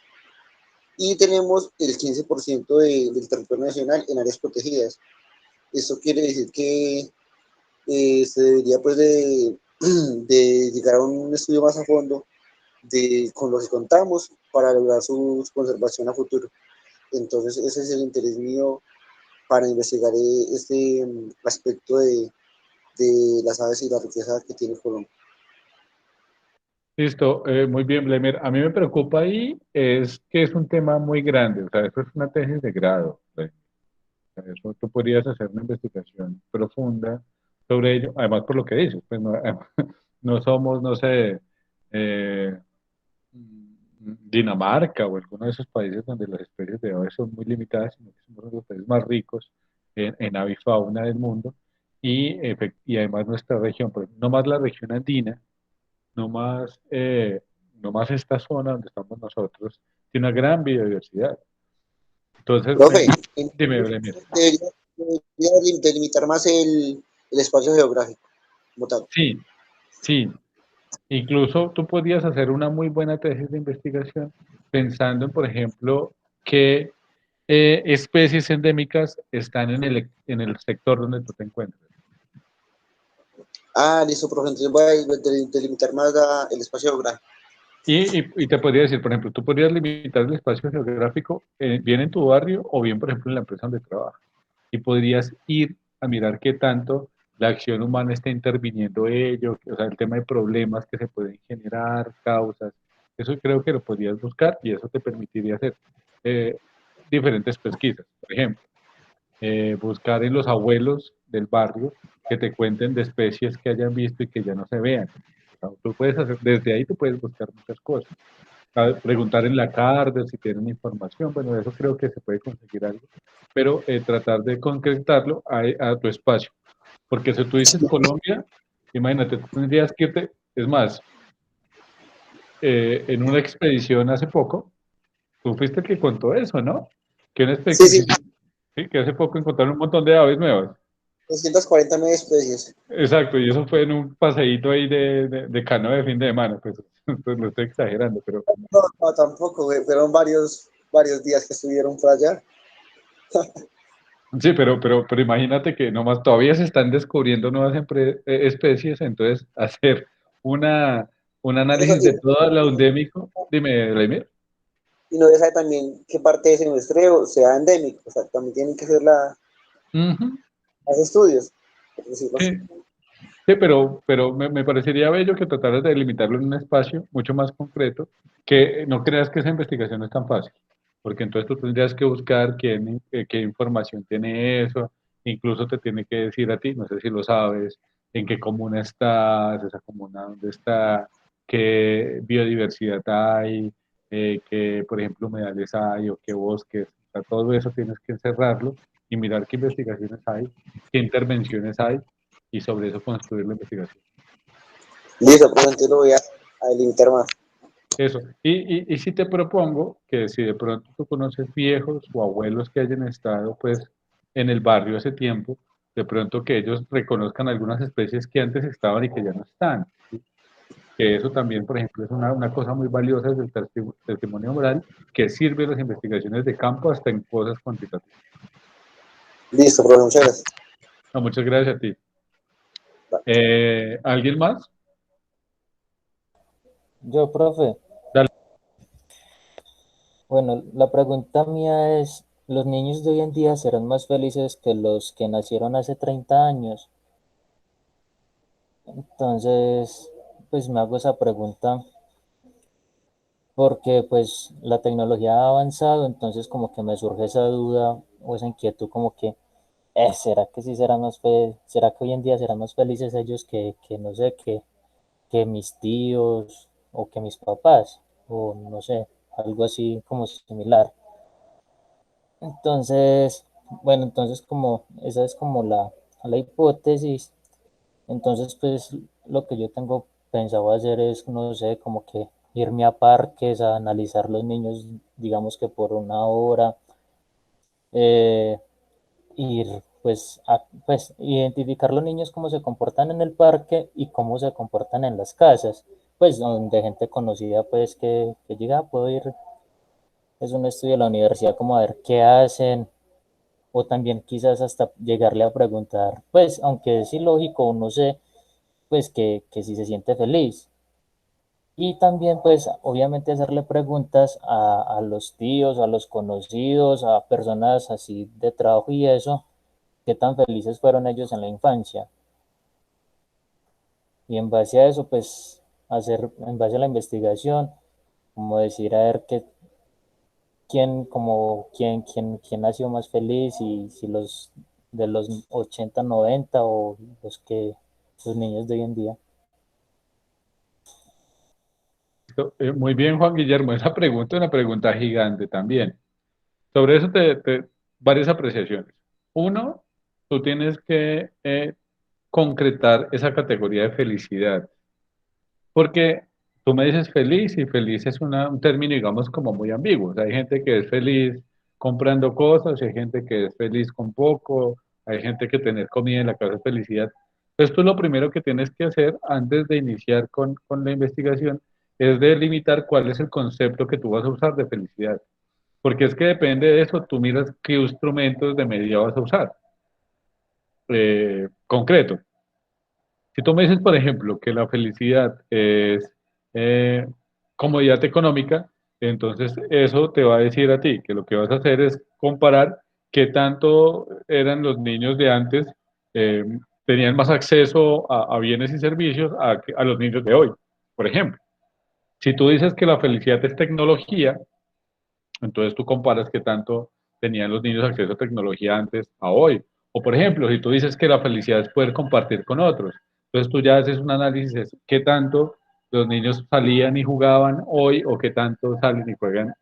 Y tenemos el 15% del territorio nacional en áreas protegidas. Esto quiere decir que se debería pues de llegar a un estudio más a fondo con lo que contamos para lograr su conservación a futuro. Entonces ese es el interés mío para investigar este aspecto de las aves y la riqueza que tiene Colombia. Listo, muy bien, Blemer. A mí me preocupa ahí es que es un tema muy grande, o sea, eso es una tesis de grado. Blemer. O sea, eso tú podrías hacer una investigación profunda sobre ello, además por lo que dices, pues no, no somos, no sé, eh, Dinamarca o alguno de esos países donde las especies de aves son muy limitadas, sino que somos uno de los países más ricos en avifauna del mundo y además nuestra región, pero no más la región andina no más, no más esta zona donde estamos nosotros, tiene una gran biodiversidad. Entonces, Profe, dime, Vladimir. debería delimitar más el espacio geográfico como tal. Sí, sí. Incluso tú podrías hacer una muy buena tesis de investigación pensando en, por ejemplo, qué especies endémicas están en el sector donde tú te encuentras. Ah, listo, profe, entonces voy a delimitar más el espacio geográfico. Y te podría decir, por ejemplo, tú podrías limitar el espacio geográfico bien en tu barrio o bien, por ejemplo, en la empresa donde trabajas. Y podrías ir a mirar qué tanto la acción humana está interviniendo ello, o sea, el tema de problemas que se pueden generar, causas. Eso creo que lo podrías buscar y eso te permitiría hacer eh, diferentes pesquisas. Por ejemplo, buscar en los abuelos del barrio que te cuenten de especies que hayan visto y que ya no se vean. O sea, tú puedes hacer, desde ahí tú puedes buscar muchas cosas. Preguntar en la cárcel si tienen información, bueno, eso creo que se puede conseguir algo, pero tratar de concretarlo a tu espacio. Porque si tú dices Colombia, imagínate, tú tendrías que irte, es más, en una expedición hace poco, tú fuiste el que contó eso, ¿no? Que, una Sí, sí, sí, que hace poco encontraron un montón de aves nuevas. 249 especies. Exacto, y eso fue en un paseíto ahí de canoa de fin de semana, pues lo estoy exagerando, pero No, no, tampoco, güey, fueron varios días que estuvieron por allá. sí, pero imagínate que nomás todavía se están descubriendo nuevas especies, entonces hacer un Eso análisis sí, de todo lo endémico, dime, Vladimir. y no sabe también qué parte de ese muestreo sea endémico, o sea, también tienen que hacer Ujú, los estudios, por decirlo así. sí, sí, pero me parecería bello que trataras de delimitarlo en un espacio mucho más concreto, que no creas que esa investigación es tan fácil, porque entonces tú tendrías que buscar qué información tiene eso, incluso te tiene que decir a ti, no sé si lo sabes, en qué comuna estás, esa comuna dónde está, qué biodiversidad hay, qué, por ejemplo, humedales hay o qué bosques. O sea, todo eso tienes que encerrarlo y mirar qué investigaciones hay, qué intervenciones hay y sobre eso construir la investigación. Listo, pues entonces lo voy a delimitar más. Eso. Y si te propongo que si de pronto tú conoces viejos o abuelos que hayan estado pues en el barrio hace tiempo, de pronto que ellos reconozcan algunas especies que antes estaban y que ya no están. ¿Sí? Que eso también, por ejemplo, es una cosa muy valiosa desde el testimonio oral que sirve en las investigaciones de campo hasta en cosas cuantitativas. Listo, profe, muchas gracias. No, muchas gracias a ti. ¿Alguien más? Yo, profe, Dale. bueno, la pregunta mía es, ¿los niños de hoy en día serán más felices que los que nacieron hace 30 años? Entonces, pues me hago esa pregunta porque pues la tecnología ha avanzado, entonces como que me surge esa duda o esa inquietud como que, ¿será que sí serán será que hoy en día serán más felices ellos que no sé, que mis tíos o que mis papás? O no sé, algo así como similar. Entonces, bueno, entonces como esa es como la hipótesis. Entonces, pues lo que yo tengo pensado hacer es, no sé, como que irme a parques a analizar los niños, digamos que por una hora, eh, ir pues a pues identificar los niños cómo se comportan en el parque y cómo se comportan en las casas, pues donde gente conocida pues que llega, puedo ir, es un estudio de la universidad como a ver qué hacen, o también quizás hasta llegarle a preguntar, pues aunque es ilógico, no sé, pues que si se siente feliz. Y también, pues, obviamente hacerle preguntas a los tíos, a los conocidos, a personas así de trabajo y eso, qué tan felices fueron ellos en la infancia. Y en base a eso, pues, hacer, en base a la investigación, como decir, a ver quién ha sido más feliz y si los de los 80 90 o los niños de hoy en día. Muy bien, Juan Guillermo. Esa pregunta es una pregunta gigante también. Sobre eso varias apreciaciones. Uno, tú tienes que concretar esa categoría de felicidad, porque tú me dices feliz y feliz es un término, digamos, como muy ambiguo. O sea, hay gente que es feliz comprando cosas, hay gente que es feliz con poco, hay gente que tener comida en la casa es felicidad. Entonces tú lo primero que tienes que hacer antes de iniciar con la investigación es delimitar cuál es el concepto que tú vas a usar de felicidad. Porque es que depende de eso, tú miras qué instrumentos de medida vas a usar. Concreto. Si tú me dices, por ejemplo, que la felicidad es eh, comodidad económica, entonces eso te va a decir a ti que lo que vas a hacer es comparar qué tanto eran los niños de antes, eh, tenían más acceso a bienes y servicios a los niños de hoy, por ejemplo. Si tú dices que la felicidad es tecnología, entonces tú comparas qué tanto tenían los niños acceso a tecnología antes a hoy. O por ejemplo, si tú dices que la felicidad es poder compartir con otros, entonces tú ya haces un análisis de qué tanto los niños salían y jugaban hoy o qué tanto salen y juegan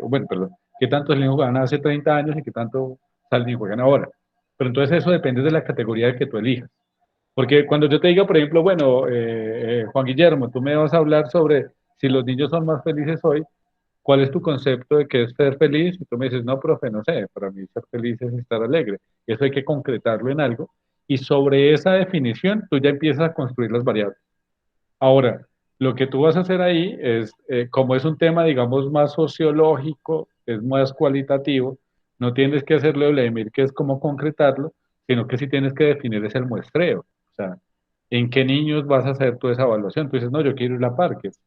bueno, perdón, qué tanto salen y jugaban hace 30 años y qué tanto salen y juegan ahora. Pero entonces eso depende de la categoría que tú elijas. Porque cuando yo te diga, por ejemplo, bueno, Juan Guillermo, tú me vas a hablar sobre si los niños son más felices hoy, ¿cuál es tu concepto de qué es ser feliz? Y tú me dices, no, profe, no sé, para mí ser feliz es estar alegre. Y eso hay que concretarlo en algo. Y sobre esa definición, tú ya empiezas a construir las variables. Ahora, lo que tú vas a hacer ahí es, como es un tema, digamos, más sociológico, es más cualitativo, no tienes que hacerle Eulemir, que es como concretarlo, sino que sí tienes que definir es el muestreo. O sea, ¿en qué niños vas a hacer tú esa evaluación? Tú dices, no, yo quiero ir a parques,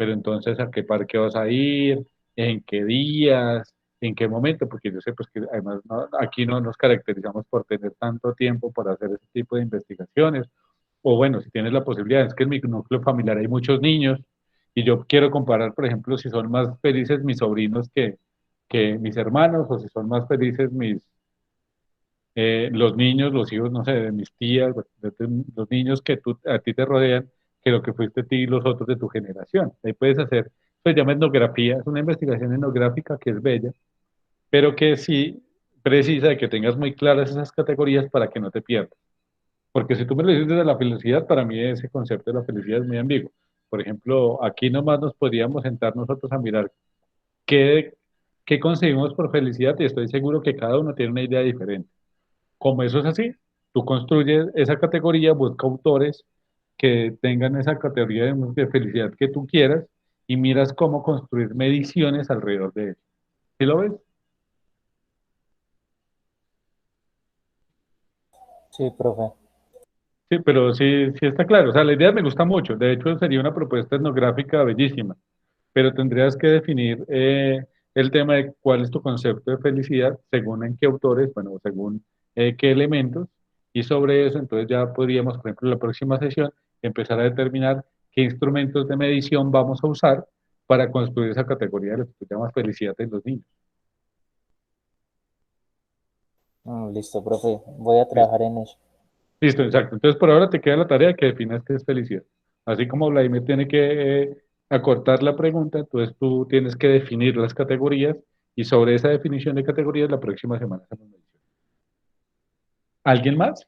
pero entonces, ¿a qué parque vas a ir? ¿En qué días? ¿En qué momento? Porque yo sé pues, que además aquí no nos caracterizamos por tener tanto tiempo para hacer ese tipo de investigaciones o bueno, si tienes la posibilidad, es que en mi núcleo familiar hay muchos niños y yo quiero comparar, por ejemplo, si son más felices mis sobrinos que mis hermanos o si son más felices los niños, los hijos, no sé, de mis tías, los niños que a ti te rodean, que lo que fuiste a ti y los otros de tu generación. Ahí puedes hacer, se llama etnografía, es una investigación etnográfica que es bella, pero que sí precisa de que tengas muy claras esas categorías para que no te pierdas. Porque si tú me lo dices desde la felicidad, para mí ese concepto de la felicidad es muy ambiguo. Por ejemplo, aquí nomás nos podríamos sentar nosotros a mirar qué, qué conseguimos por felicidad y estoy seguro que cada uno tiene una idea diferente. Como eso es así, tú construyes esa categoría, busca autores que tengan esa categoría de felicidad que tú quieras y miras cómo construir mediciones alrededor de eso. ¿Sí lo ves? Sí, profe. Sí, pero sí, sí está claro. O sea, la idea me gusta mucho. De hecho, sería una propuesta etnográfica bellísima, pero tendrías que definir el tema de cuál es tu concepto de felicidad, según en qué autores, bueno, según qué elementos, y sobre eso, entonces ya podríamos, por ejemplo, en la próxima sesión, empezar a determinar qué instrumentos de medición vamos a usar para construir esa categoría de lo que tú llamas felicidad en los niños. Listo, profe. Voy a Listo, trabajar en eso. listo, exacto. Entonces, por ahora te queda la tarea que definas qué es felicidad. Así como Vladimir tiene que acortar la pregunta, entonces tú tienes que definir las categorías y sobre esa definición de categorías la próxima semana hacemos medición. ¿Alguien más?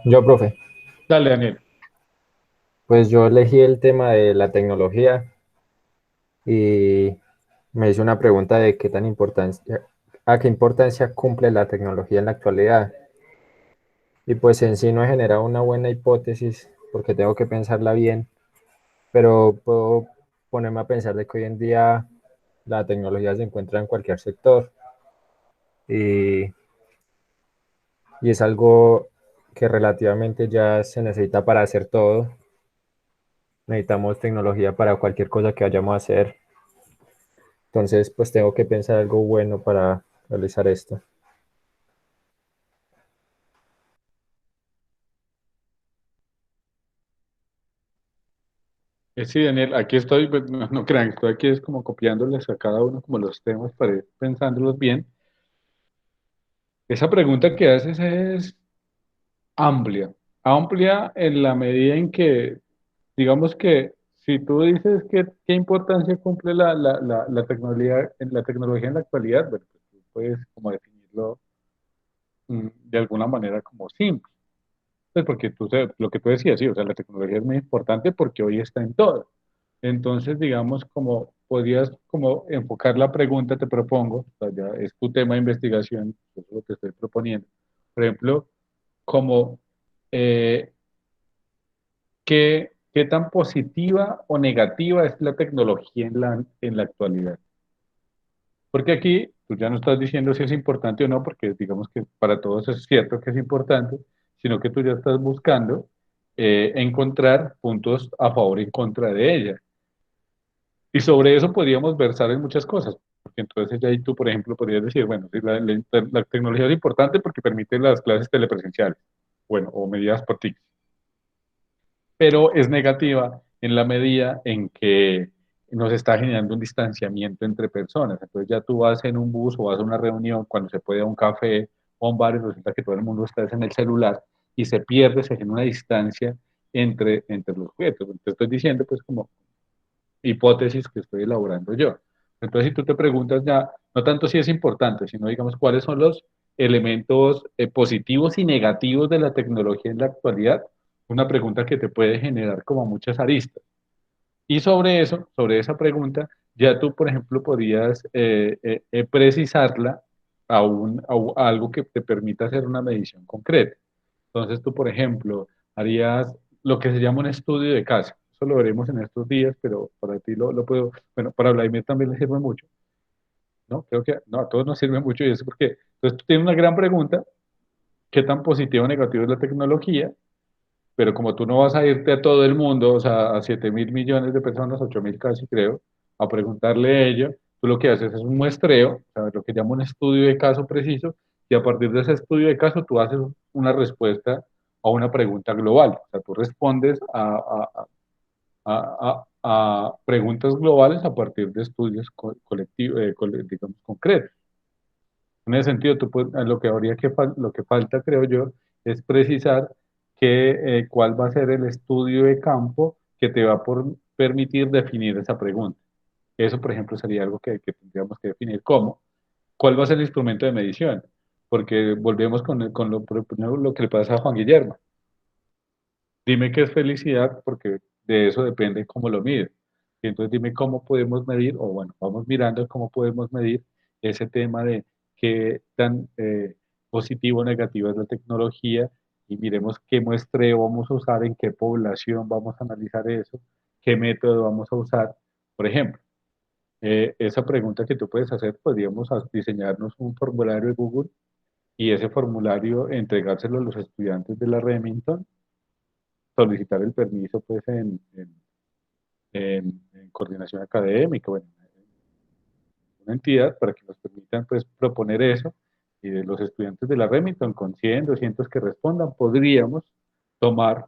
Yo, profe, Dale, Daniel. pues yo elegí el tema de la tecnología y me hice una pregunta de qué tan importancia, a qué importancia cumple la tecnología en la actualidad. Y pues en sí no he generado una buena hipótesis porque tengo que pensarla bien, pero puedo ponerme a pensar de que hoy en día la tecnología se encuentra en cualquier sector y, y es algo que relativamente ya se necesita para hacer todo. Necesitamos tecnología para cualquier cosa que vayamos a hacer. Entonces, pues tengo que pensar algo bueno para realizar esto. Sí, Daniel, aquí estoy, pues, no, no crean, estoy aquí es como copiándoles a cada uno como los temas para ir pensándolos bien. Esa pregunta que haces es amplia, amplia en la medida en que, digamos que si tú dices que qué importancia cumple la tecnología en la actualidad, bueno, pues tú puedes como definirlo de alguna manera como simple. Pues porque lo que tú decías, sí, o sea, la tecnología es muy importante porque hoy está en todo. Entonces, digamos, como podrías como enfocar la pregunta, te propongo, o sea, ya es tu tema de investigación, eso es lo que estoy proponiendo. Por ejemplo, como eh, qué tan positiva o negativa es la tecnología en la actualidad. Porque aquí tú ya no estás diciendo si es importante o no, porque digamos que para todos es cierto que es importante, sino que tú ya estás buscando encontrar puntos a favor y en contra de ella. Y sobre eso podríamos versar en muchas cosas, porque entonces ya ahí tú, por ejemplo, podrías decir, bueno, sí, la tecnología es importante porque permite las clases telepresenciales, bueno, o medidas por TIC, pero es negativa en la medida en que nos está generando un distanciamiento entre personas. Entonces ya tú vas en un bus o vas a una reunión cuando se puede a un café o a un bar y resulta que todo el mundo está en el celular y se pierde, se genera una distancia entre los sujetos. Te estoy diciendo pues como hipótesis que estoy elaborando yo. Entonces si tú te preguntas ya, no tanto si es importante, sino digamos cuáles son los elementos positivos y negativos de la tecnología en la actualidad, una pregunta que te puede generar como muchas aristas. Y sobre eso, sobre esa pregunta, ya tú, por ejemplo, podrías precisarla a algo que te permita hacer una medición concreta. Entonces tú, por ejemplo, harías lo que se llama un estudio de caso. Eso lo veremos en estos días, pero para ti lo puedo, bueno, para Vladimir también le sirve mucho, ¿no? Creo que no, a todos nos sirve mucho y eso porque, entonces tú tienes una gran pregunta, ¿qué tan positivo o negativo es la tecnología? Pero como tú no vas a irte a todo el mundo, o sea, a 7.000 millones de personas, 8.000 casi creo, a preguntarle a ello, tú lo que haces es un muestreo, o sea, lo que llamo un estudio de caso preciso, y a partir de ese estudio de caso tú haces una respuesta a una pregunta global. O sea, tú respondes a preguntas globales a partir de estudios colectivos, digamos, concretos. En ese sentido, lo que habría lo que falta, creo yo, es precisar cuál va a ser el estudio de campo que te va a permitir definir esa pregunta. Eso, por ejemplo, sería algo que tendríamos que definir. ¿Cómo? ¿Cuál va a ser el instrumento de medición? Porque volvemos con lo que le pasa a Juan Guillermo. Dime qué es felicidad, porque de eso depende cómo lo mide. Y entonces dime cómo podemos medir, o bueno, vamos mirando cómo podemos medir ese tema de qué tan positivo o negativo es la tecnología y miremos qué muestreo vamos a usar, en qué población vamos a analizar eso, qué método vamos a usar. Por ejemplo, esa pregunta que tú puedes hacer, podríamos diseñarnos un formulario de Google y ese formulario entregárselo a los estudiantes de la Remington, solicitar el permiso pues en coordinación académica, bueno, una entidad para que nos permitan pues proponer eso, y de los estudiantes de la Remington con 100, 200 que respondan, podríamos tomar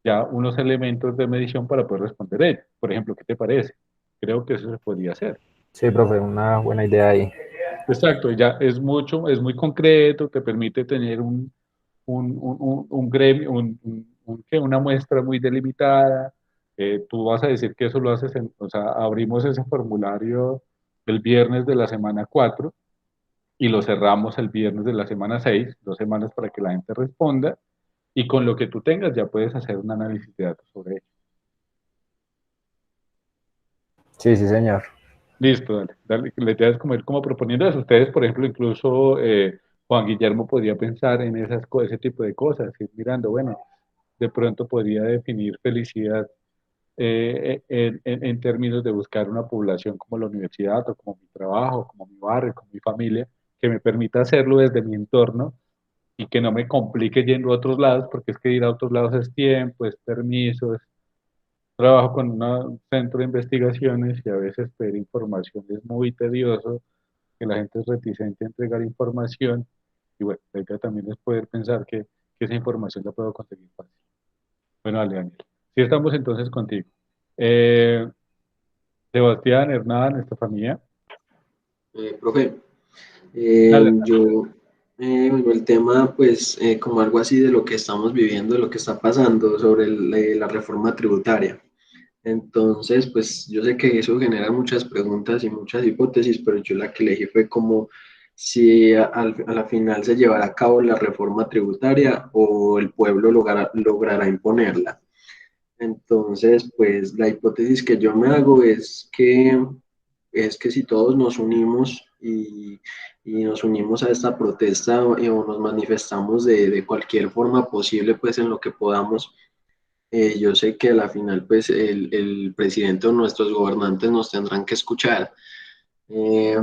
ya unos elementos de medición para poder responder ello. Por ejemplo, ¿qué te parece? Creo que eso se podría hacer. Sí, profe, una buena idea ahí. Exacto, ya es muy concreto, te permite tener un gremio, una muestra muy delimitada. Tú vas a decir que eso lo haces o sea, abrimos ese formulario el viernes de la semana 4 y lo cerramos el viernes de la semana 6, 2 semanas para que la gente responda, y con lo que tú tengas ya puedes hacer un análisis de datos sobre ello. Sí, sí, señor. Listo, la idea es como ir como proponiendo eso. Ustedes, por ejemplo, incluso Juan Guillermo podría pensar en ese tipo de cosas, ir mirando, bueno, de pronto podría definir felicidad en términos de buscar una población como la universidad o como mi trabajo, como mi barrio, como mi familia, que me permita hacerlo desde mi entorno y que no me complique yendo a otros lados, porque es que ir a otros lados es tiempo, es permiso, es trabajo con un centro de investigaciones y a veces pedir información es muy tedioso, que la gente es reticente a entregar información, y bueno, la idea también es poder pensar que esa información la puedo conseguir fácil. Bueno, dale, Daniel. Sí, estamos entonces contigo. Eh, Sebastián, Hernán, Estefanía. Profe, Dale. yo, bueno, el tema, pues, como algo así de lo que estamos viviendo, de lo que está pasando sobre la reforma tributaria. Entonces, pues, yo sé que eso genera muchas preguntas y muchas hipótesis, pero yo la que elegí fue como si a la final se llevará a cabo la reforma tributaria o el pueblo logrará imponerla. Entonces, pues, la hipótesis que yo me hago es que si todos nos unimos y nos unimos a esta protesta o nos manifestamos de cualquier forma posible, pues en lo que podamos, yo sé que a la final pues el presidente o nuestros gobernantes nos tendrán que escuchar. Eh,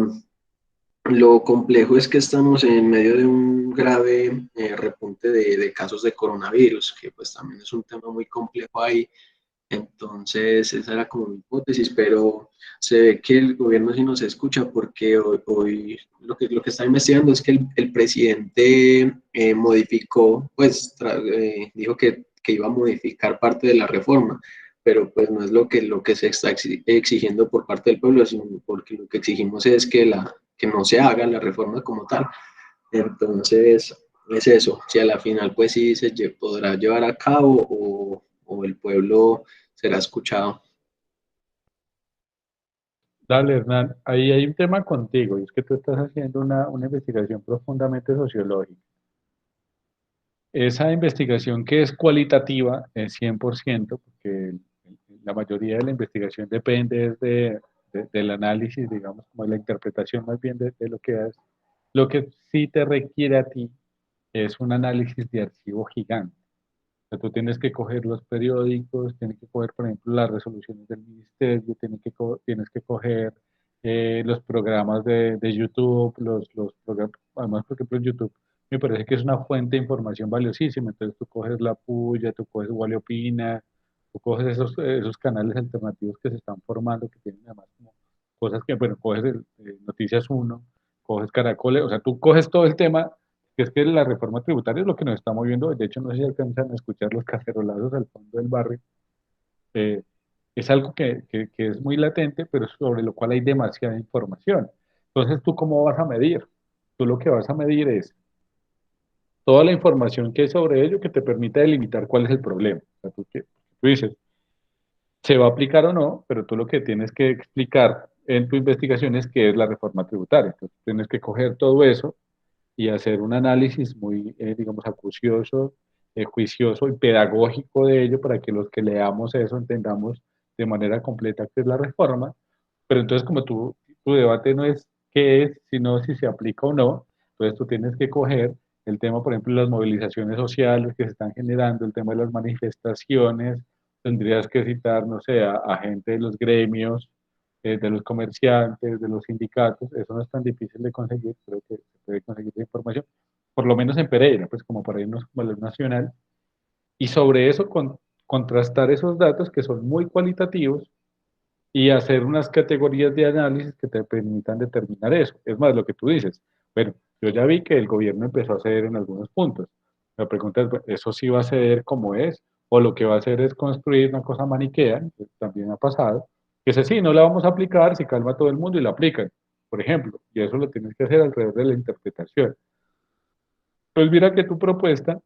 lo complejo es que estamos en medio de un grave repunte de casos de coronavirus, que pues también es un tema muy complejo ahí. Entonces, esa era como mi hipótesis, pero se ve que el gobierno sí nos escucha porque hoy lo que está investigando es que el presidente modificó, pues dijo que iba a modificar parte de la reforma, pero pues no es lo que se está exigiendo por parte del pueblo, sino porque lo que exigimos es que no se haga la reforma como tal. Entonces, es eso, si a la final pues sí podrá llevar a cabo o el pueblo será escuchado. Dale, Hernán. Ahí hay un tema contigo, y es que tú estás haciendo una investigación profundamente sociológica. Esa investigación que es cualitativa es 100%, porque la mayoría de la investigación depende del análisis, digamos, como de la interpretación más bien de lo que es. Lo que sí te requiere a ti es un análisis de archivo gigante. O sea, tú tienes que coger los periódicos, tienes que coger, por ejemplo, las resoluciones del ministerio, tienes que coger los programas de YouTube, los programas, además, por ejemplo, en YouTube me parece que es una fuente de información valiosísima. Entonces tú coges La Puya, tú coges Wally Opina, tú coges esos canales alternativos que se están formando, que tienen además como cosas que, bueno, coges Noticias Uno, coges Caracoles, o sea, tú coges todo el tema, que es que la reforma tributaria es lo que nos está moviendo. De hecho, no sé si alcanzan a escuchar los cacerolazos al fondo del barrio. Eh, es algo que es muy latente, pero sobre lo cual hay demasiada información. Entonces, ¿tú cómo vas a medir? Tú lo que vas a medir es toda la información que hay sobre ello que te permita delimitar cuál es el problema. O sea, tú dices, se va a aplicar o no, pero tú lo que tienes que explicar en tu investigación es qué es la reforma tributaria. Entonces, tienes que coger todo eso y hacer un análisis muy, digamos, acucioso, juicioso y pedagógico de ello para que los que leamos eso entendamos de manera completa qué es la reforma. Pero entonces, como tu debate no es qué es, sino si se aplica o no, entonces tú tienes que coger el tema, por ejemplo, de las movilizaciones sociales que se están generando, el tema de las manifestaciones, tendrías que citar, no sé, a gente de los gremios, de los comerciantes, de los sindicatos, eso no es tan difícil de conseguir, creo que se puede conseguir esa información, por lo menos en Pereira, pues como para irnos como a lo nacional, y sobre eso contrastar esos datos que son muy cualitativos y hacer unas categorías de análisis que te permitan determinar eso. Es más, lo que tú dices, bueno, yo ya vi que el gobierno empezó a ceder en algunos puntos. La pregunta es, bueno, ¿eso sí va a ceder como es? ¿O lo que va a hacer es construir una cosa maniquea, que también ha pasado, que es así, no la vamos a aplicar si calma a todo el mundo y la aplican, por ejemplo, y eso lo tienes que hacer alrededor de la interpretación. Pues mira que tu propuesta,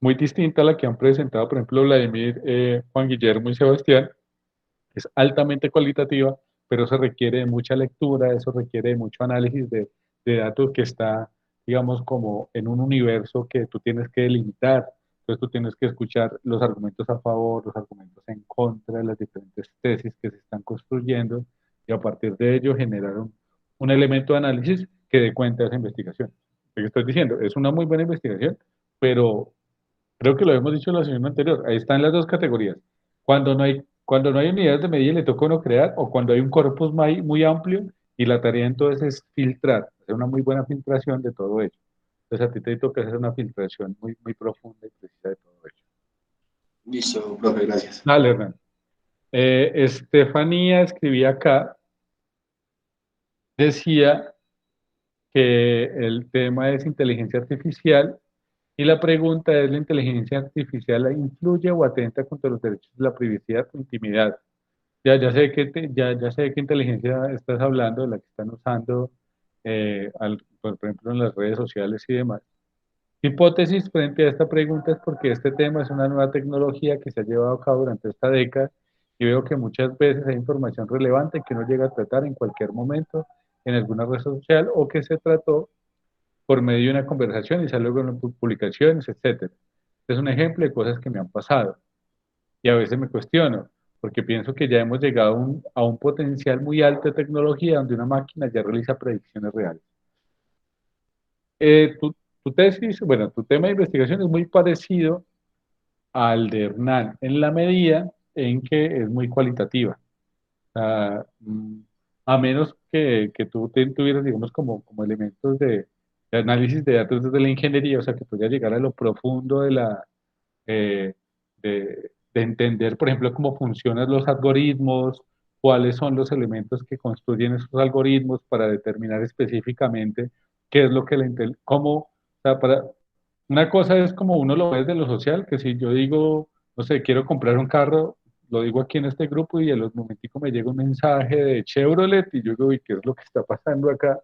muy distinta a la que han presentado, por ejemplo, Vladimir, Juan Guillermo y Sebastián, es altamente cualitativa, pero eso requiere de mucha lectura, eso requiere de mucho análisis de datos que está, digamos, como en un universo que tú tienes que delimitar. Entonces tú tienes que escuchar los argumentos a favor, los argumentos en contra, las diferentes tesis que se están construyendo y a partir de ello generar un elemento de análisis que dé cuenta de esa investigación. Lo que estoy diciendo, es una muy buena investigación, pero creo que lo hemos dicho en la sesión anterior. Ahí están las dos categorías. Cuando no hay unidades de medida, le toca a uno crear, o cuando hay un corpus muy amplio, y la tarea entonces es filtrar, hacer una muy buena filtración de todo ello. Entonces a ti te toca hacer una filtración muy, muy profunda y precisa de todo ello. Listo, profe, gracias. Dale, Hernán. Estefanía escribía acá, decía que el tema es inteligencia artificial. Y la pregunta es, ¿la inteligencia artificial influye o atenta contra los derechos de la privacidad o intimidad? Ya sé ya sé de qué inteligencia estás hablando, de la que están usando, por ejemplo, en las redes sociales y demás. Mi hipótesis frente a esta pregunta es porque este tema es una nueva tecnología que se ha llevado a cabo durante esta década y veo que muchas veces hay información relevante que uno llega a tratar en cualquier momento en alguna red social o que se trató por medio de una conversación y sale luego en publicaciones, etcétera. Es un ejemplo de cosas que me han pasado y a veces me cuestiono, porque pienso que ya hemos llegado a un potencial muy alto de tecnología donde una máquina ya realiza predicciones reales. Tu tesis, bueno, tu tema de investigación es muy parecido al de Hernán, en la medida en que es muy cualitativa. Sea, a menos que tú tuvieras, digamos, como elementos de análisis de datos desde la ingeniería, o sea, que podías llegar a lo profundo eh, de entender, por ejemplo, cómo funcionan los algoritmos, cuáles son los elementos que construyen esos algoritmos para determinar específicamente qué es lo que cómo, o sea, una cosa es como uno lo ve desde lo social, que si yo digo, no sé, quiero comprar un carro, lo digo aquí en este grupo y a los momenticos me llega un mensaje de Chevrolet y yo digo, ¿y qué es lo que está pasando acá?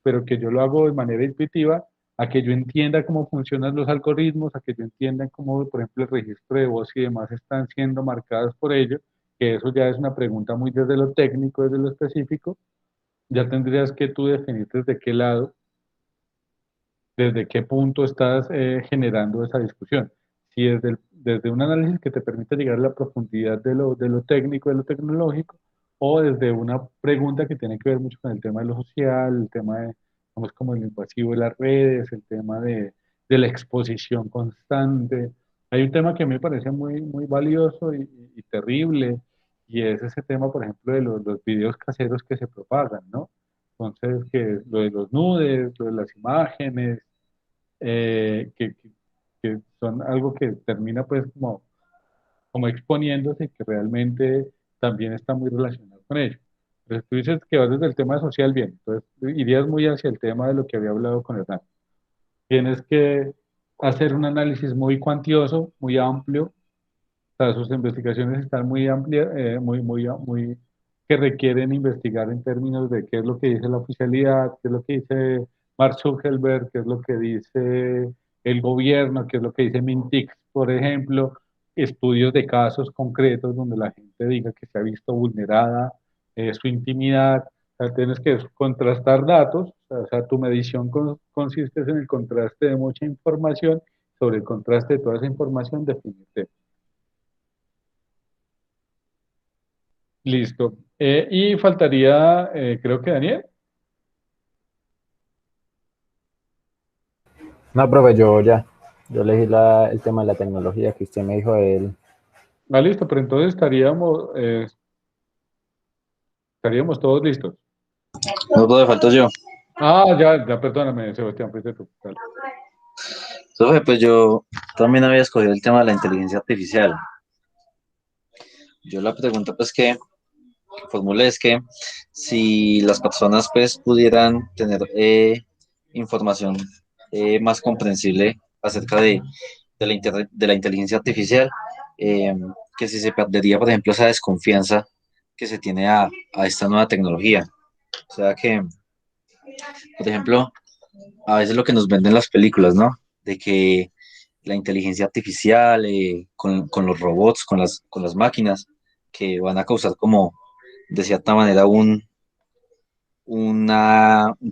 Pero que yo lo hago de manera intuitiva, a que yo entienda cómo funcionan los algoritmos, a que yo entienda cómo, por ejemplo, el registro de voz y demás están siendo marcados por ello, que eso ya es una pregunta muy desde lo técnico, desde lo específico, ya tendrías que tú definir desde qué lado, desde qué punto estás generando esa discusión. Si desde un análisis que te permite llegar a la profundidad de lo técnico, de lo tecnológico, o desde una pregunta que tiene que ver mucho con el tema de lo social, el tema de, vamos, como el invasivo de las redes, el tema de la exposición constante. Hay un tema que a mí me parece muy, muy valioso y terrible, y es ese tema, por ejemplo, de los videos caseros que se propagan, ¿no? Entonces, que lo de los nudes, lo de las imágenes, que son algo que termina pues como exponiéndose y que realmente también está muy relacionado con ello. Entonces tú dices que vas desde el tema social bien, entonces irías muy hacia el tema de lo que había hablado con Hernán. Tienes que hacer un análisis muy cuantioso, muy amplio, O sea, sus investigaciones están muy amplias, muy, que requieren investigar en términos de qué es lo que dice la oficialidad, qué es lo que dice Mark Zuckerberg, qué es lo que dice el gobierno, qué es lo que dice Mintic, por ejemplo, estudios de casos concretos donde la gente diga que se ha visto vulnerada su intimidad. O sea, tienes que contrastar datos, o sea, tu medición consiste en el contraste de mucha información, sobre el contraste de toda esa información definirte. Listo. Y faltaría, creo que Daniel. No, profe, yo elegí el tema de la tecnología que usted me dijo de él. Ah, listo, pero entonces estaríamos todos listos. No, profe, falto yo. Ah, ya, perdóname, Sebastián, fuiste tú. Dale. Profe, pues yo también había escogido el tema de la inteligencia artificial. Yo la pregunta pues que formulé es que si las personas pues pudieran tener información más comprensible acerca de la inteligencia artificial, eh, que si se perdería, por ejemplo, esa desconfianza que se tiene a esta nueva tecnología. O sea que, por ejemplo, a veces lo que nos venden las películas, ¿no? De que la inteligencia artificial, con los robots, con las máquinas, que van a causar como, de cierta manera, un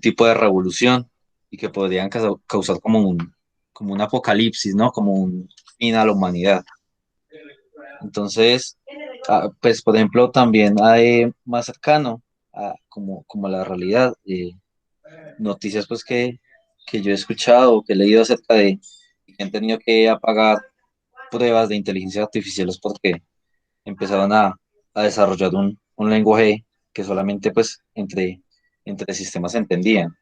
tipo de revolución y que podrían causar como un apocalipsis, ¿no? Como un fin a la humanidad. Entonces, pues, por ejemplo, también hay más cercano como a la realidad, noticias pues que yo he escuchado, que he leído acerca de que han tenido que apagar pruebas de inteligencia artificial porque empezaron a desarrollar un lenguaje que solamente pues entre sistemas se entendían.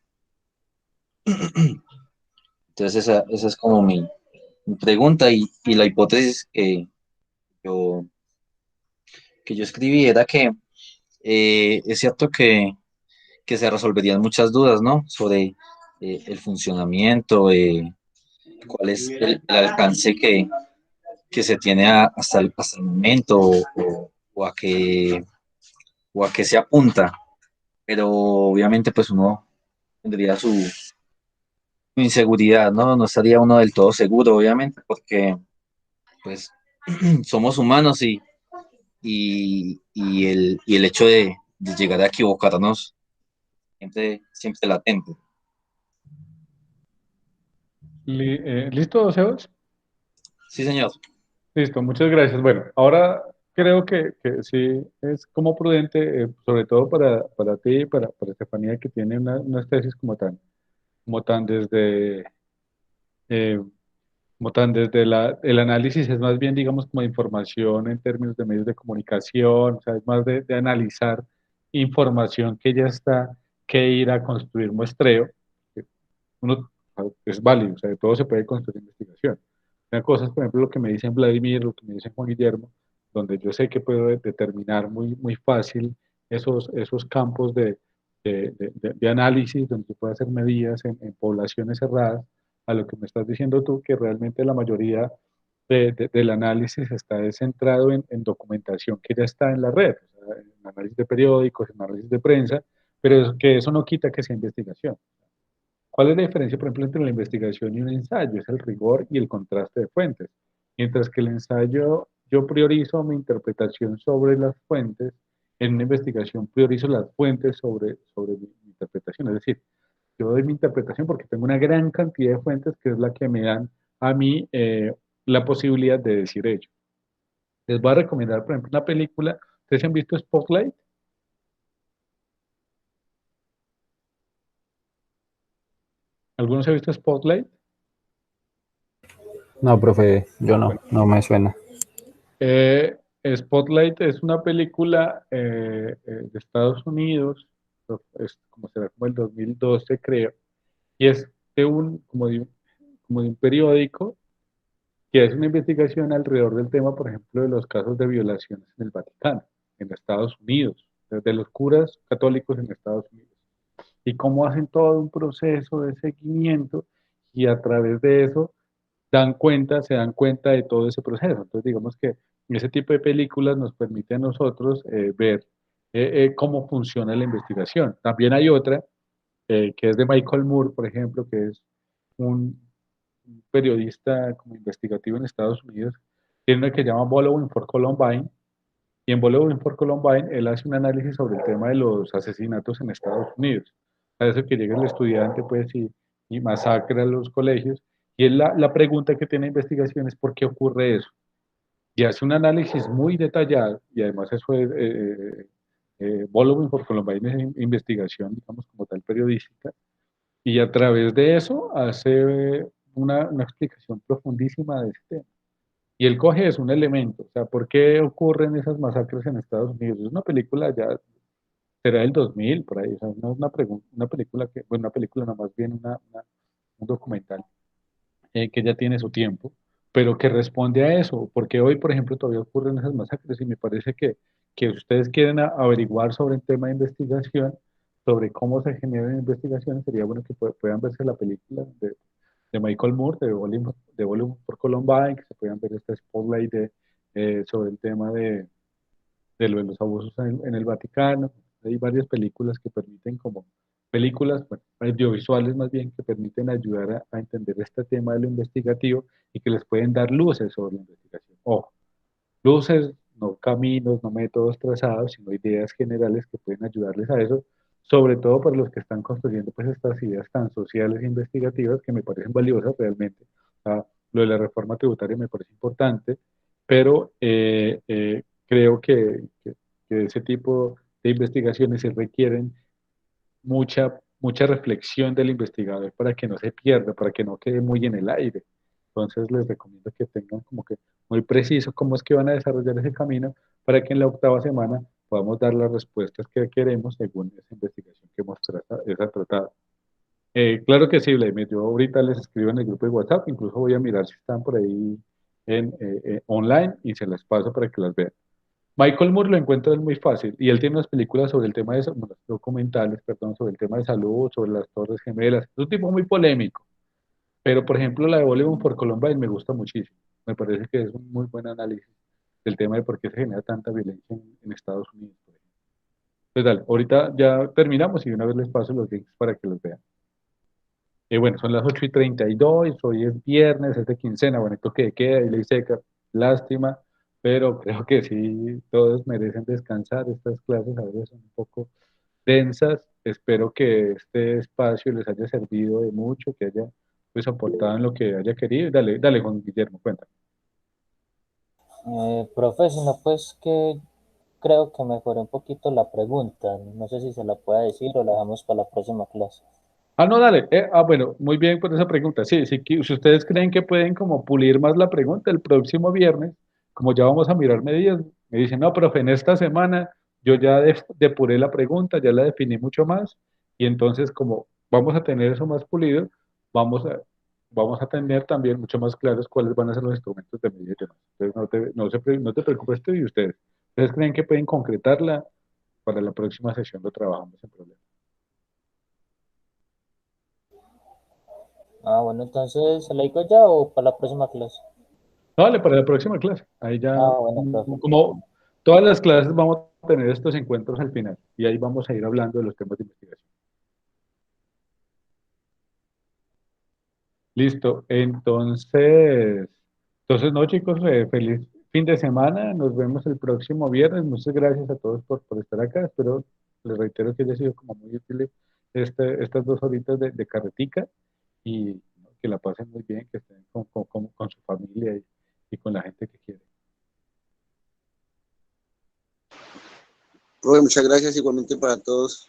Entonces esa es como mi pregunta y la hipótesis yo, que yo escribí era que es cierto que se resolverían muchas dudas, ¿no? Sobre el funcionamiento, cuál es el alcance que se tiene hasta el momento o o a qué se apunta. Pero obviamente pues uno tendría su inseguridad, ¿no? No estaría uno del todo seguro, obviamente, porque pues somos humanos y el hecho de llegar a equivocarnos siempre latente. ¿Listo, Sebas? Sí, señor. Listo, muchas gracias. Bueno, ahora creo que sí es como prudente, sobre todo para ti y para Estefanía, que tiene unas tesis como tan desde, eh, como tan desde el análisis, es más bien, digamos, como de información en términos de medios de comunicación, o sea, es más de analizar información que ya está, que ir a construir muestreo. Uno es válido, o sea, de todo se puede construir investigación. Una cosa es, por ejemplo, lo que me dicen Vladimir, lo que me dicen Juan Guillermo, donde yo sé que puedo determinar muy fácil esos campos de análisis, donde se puede hacer medidas en poblaciones cerradas, a lo que me estás diciendo tú, que realmente la mayoría del análisis está centrado en documentación que ya está en la red, o sea, en análisis de periódicos, en análisis de prensa, pero que eso no quita que sea investigación. ¿Cuál es la diferencia, por ejemplo, entre la investigación y un ensayo? Es el rigor y el contraste de fuentes. Mientras que el ensayo, yo priorizo mi interpretación sobre las fuentes, en una investigación priorizo las fuentes sobre mi interpretación. Es decir, yo doy mi interpretación porque tengo una gran cantidad de fuentes que es la que me dan a mí la posibilidad de decir ello. Les voy a recomendar, por ejemplo, una película. ¿Ustedes han visto Spotlight? ¿Algunos han visto Spotlight? No, profe, yo Bueno, no me suena. Spotlight es una película de Estados Unidos, es como será como el 2012 creo, y es como de un periódico que hace una investigación alrededor del tema, por ejemplo, de los casos de violaciones en el Vaticano, en Estados Unidos, de los curas católicos en Estados Unidos, y cómo hacen todo un proceso de seguimiento y a través de eso se dan cuenta de todo ese proceso. Entonces, digamos que ese tipo de películas nos permite a nosotros ver cómo funciona la investigación. También hay otra que es de Michael Moore, por ejemplo, que es un periodista como investigativo en Estados Unidos, tiene una que llama Following for Columbine, y en Following for Columbine él hace un análisis sobre el tema de los asesinatos en Estados Unidos. A eso que llega el estudiante pues y masacra a los colegios, y él la pregunta que tiene investigación es ¿por qué ocurre eso? Y hace un análisis muy detallado, y además eso es, Following for Columbine es investigación, digamos, como tal periodística, y a través de eso hace una explicación profundísima de ese tema. Y él coge es un elemento, o sea, ¿por qué ocurren esas masacres en Estados Unidos? Es una película ya, será del 2000, por ahí, o sea, no es una película que, bueno, una película, no, más bien un documental que ya tiene su tiempo, pero que responde a eso, porque hoy, por ejemplo, todavía ocurren esas masacres y me parece que ustedes quieren averiguar sobre el tema de investigación, sobre cómo se generan investigaciones, sería bueno que puedan verse la película de Michael Moore, de Bowling for Columbine, que se puedan ver este spotlight sobre el tema de lo de los abusos en el Vaticano. Hay varias películas que permiten como películas, bueno, audiovisuales más bien, que permiten ayudar a entender este tema de lo investigativo y que les pueden dar luces sobre la investigación. Ojo, luces, no caminos, no métodos trazados, sino ideas generales que pueden ayudarles a eso, sobre todo para los que están construyendo pues estas ideas tan sociales e investigativas que me parecen valiosas realmente. Lo de la reforma tributaria me parece importante, pero creo que ese tipo de investigaciones se requieren mucha reflexión del investigador para que no se pierda, para que no quede muy en el aire. Entonces les recomiendo que tengan como que muy preciso cómo es que van a desarrollar ese camino para que en la octava semana podamos dar las respuestas que queremos según esa investigación que hemos tratado. Claro que sí, Vladimir, yo ahorita les escribo en el grupo de WhatsApp, incluso voy a mirar si están por ahí online y se las paso para que las vean. Michael Moore lo encuentra muy fácil y él tiene unas películas sobre el tema de, bueno, documentales, perdón, sobre el tema de salud, sobre las Torres Gemelas. Es un tipo muy polémico, pero por ejemplo la de Bollywood por Columbine me gusta muchísimo. Me parece que es un muy buen análisis del tema de por qué se genera tanta violencia en Estados Unidos, por ejemplo. Pues dale, ahorita ya terminamos y una vez les paso los links para que los vean. Bueno, son las 8:32, hoy es viernes, es de quincena, bueno, toque de queda y ley seca, lástima, pero creo que sí, todos merecen descansar, estas clases a veces son un poco densas, espero que este espacio les haya servido de mucho, que haya pues aportado en lo que haya querido, dale, dale Juan Guillermo, cuéntame. Profe, si no, pues que creo que mejoré un poquito la pregunta. No sé si se la pueda decir o la dejamos para la próxima clase. No, dale. Bueno, muy bien por esa pregunta. Sí, sí, si ustedes creen que pueden como pulir más la pregunta el próximo viernes, como ya vamos a mirar medidas, me dicen, no, profe, en esta semana yo ya depuré la pregunta, ya la definí mucho más, y entonces como vamos a tener eso más pulido, vamos a, vamos a tener también mucho más claros cuáles van a ser los instrumentos de medida y demás. Entonces no te preocupes tú y ustedes. ¿Ustedes creen que pueden concretarla para la próxima sesión? Lo trabajamos sin problema. Bueno, entonces, ¿se la digo ya o para la próxima clase? Vale, para la próxima clase. Ahí ya, Bueno, profe. como todas las clases vamos a tener estos encuentros al final y ahí vamos a ir hablando de los temas de investigación. Listo. Entonces no, chicos, feliz fin de semana. Nos vemos el próximo viernes. Muchas gracias a todos por estar acá. Espero, les reitero que haya sido como muy útil estas 2 horitas de carretica y ¿no? Que la pasen muy bien, que estén con su familia y con la gente que quieren. Profe, muchas gracias igualmente para todos.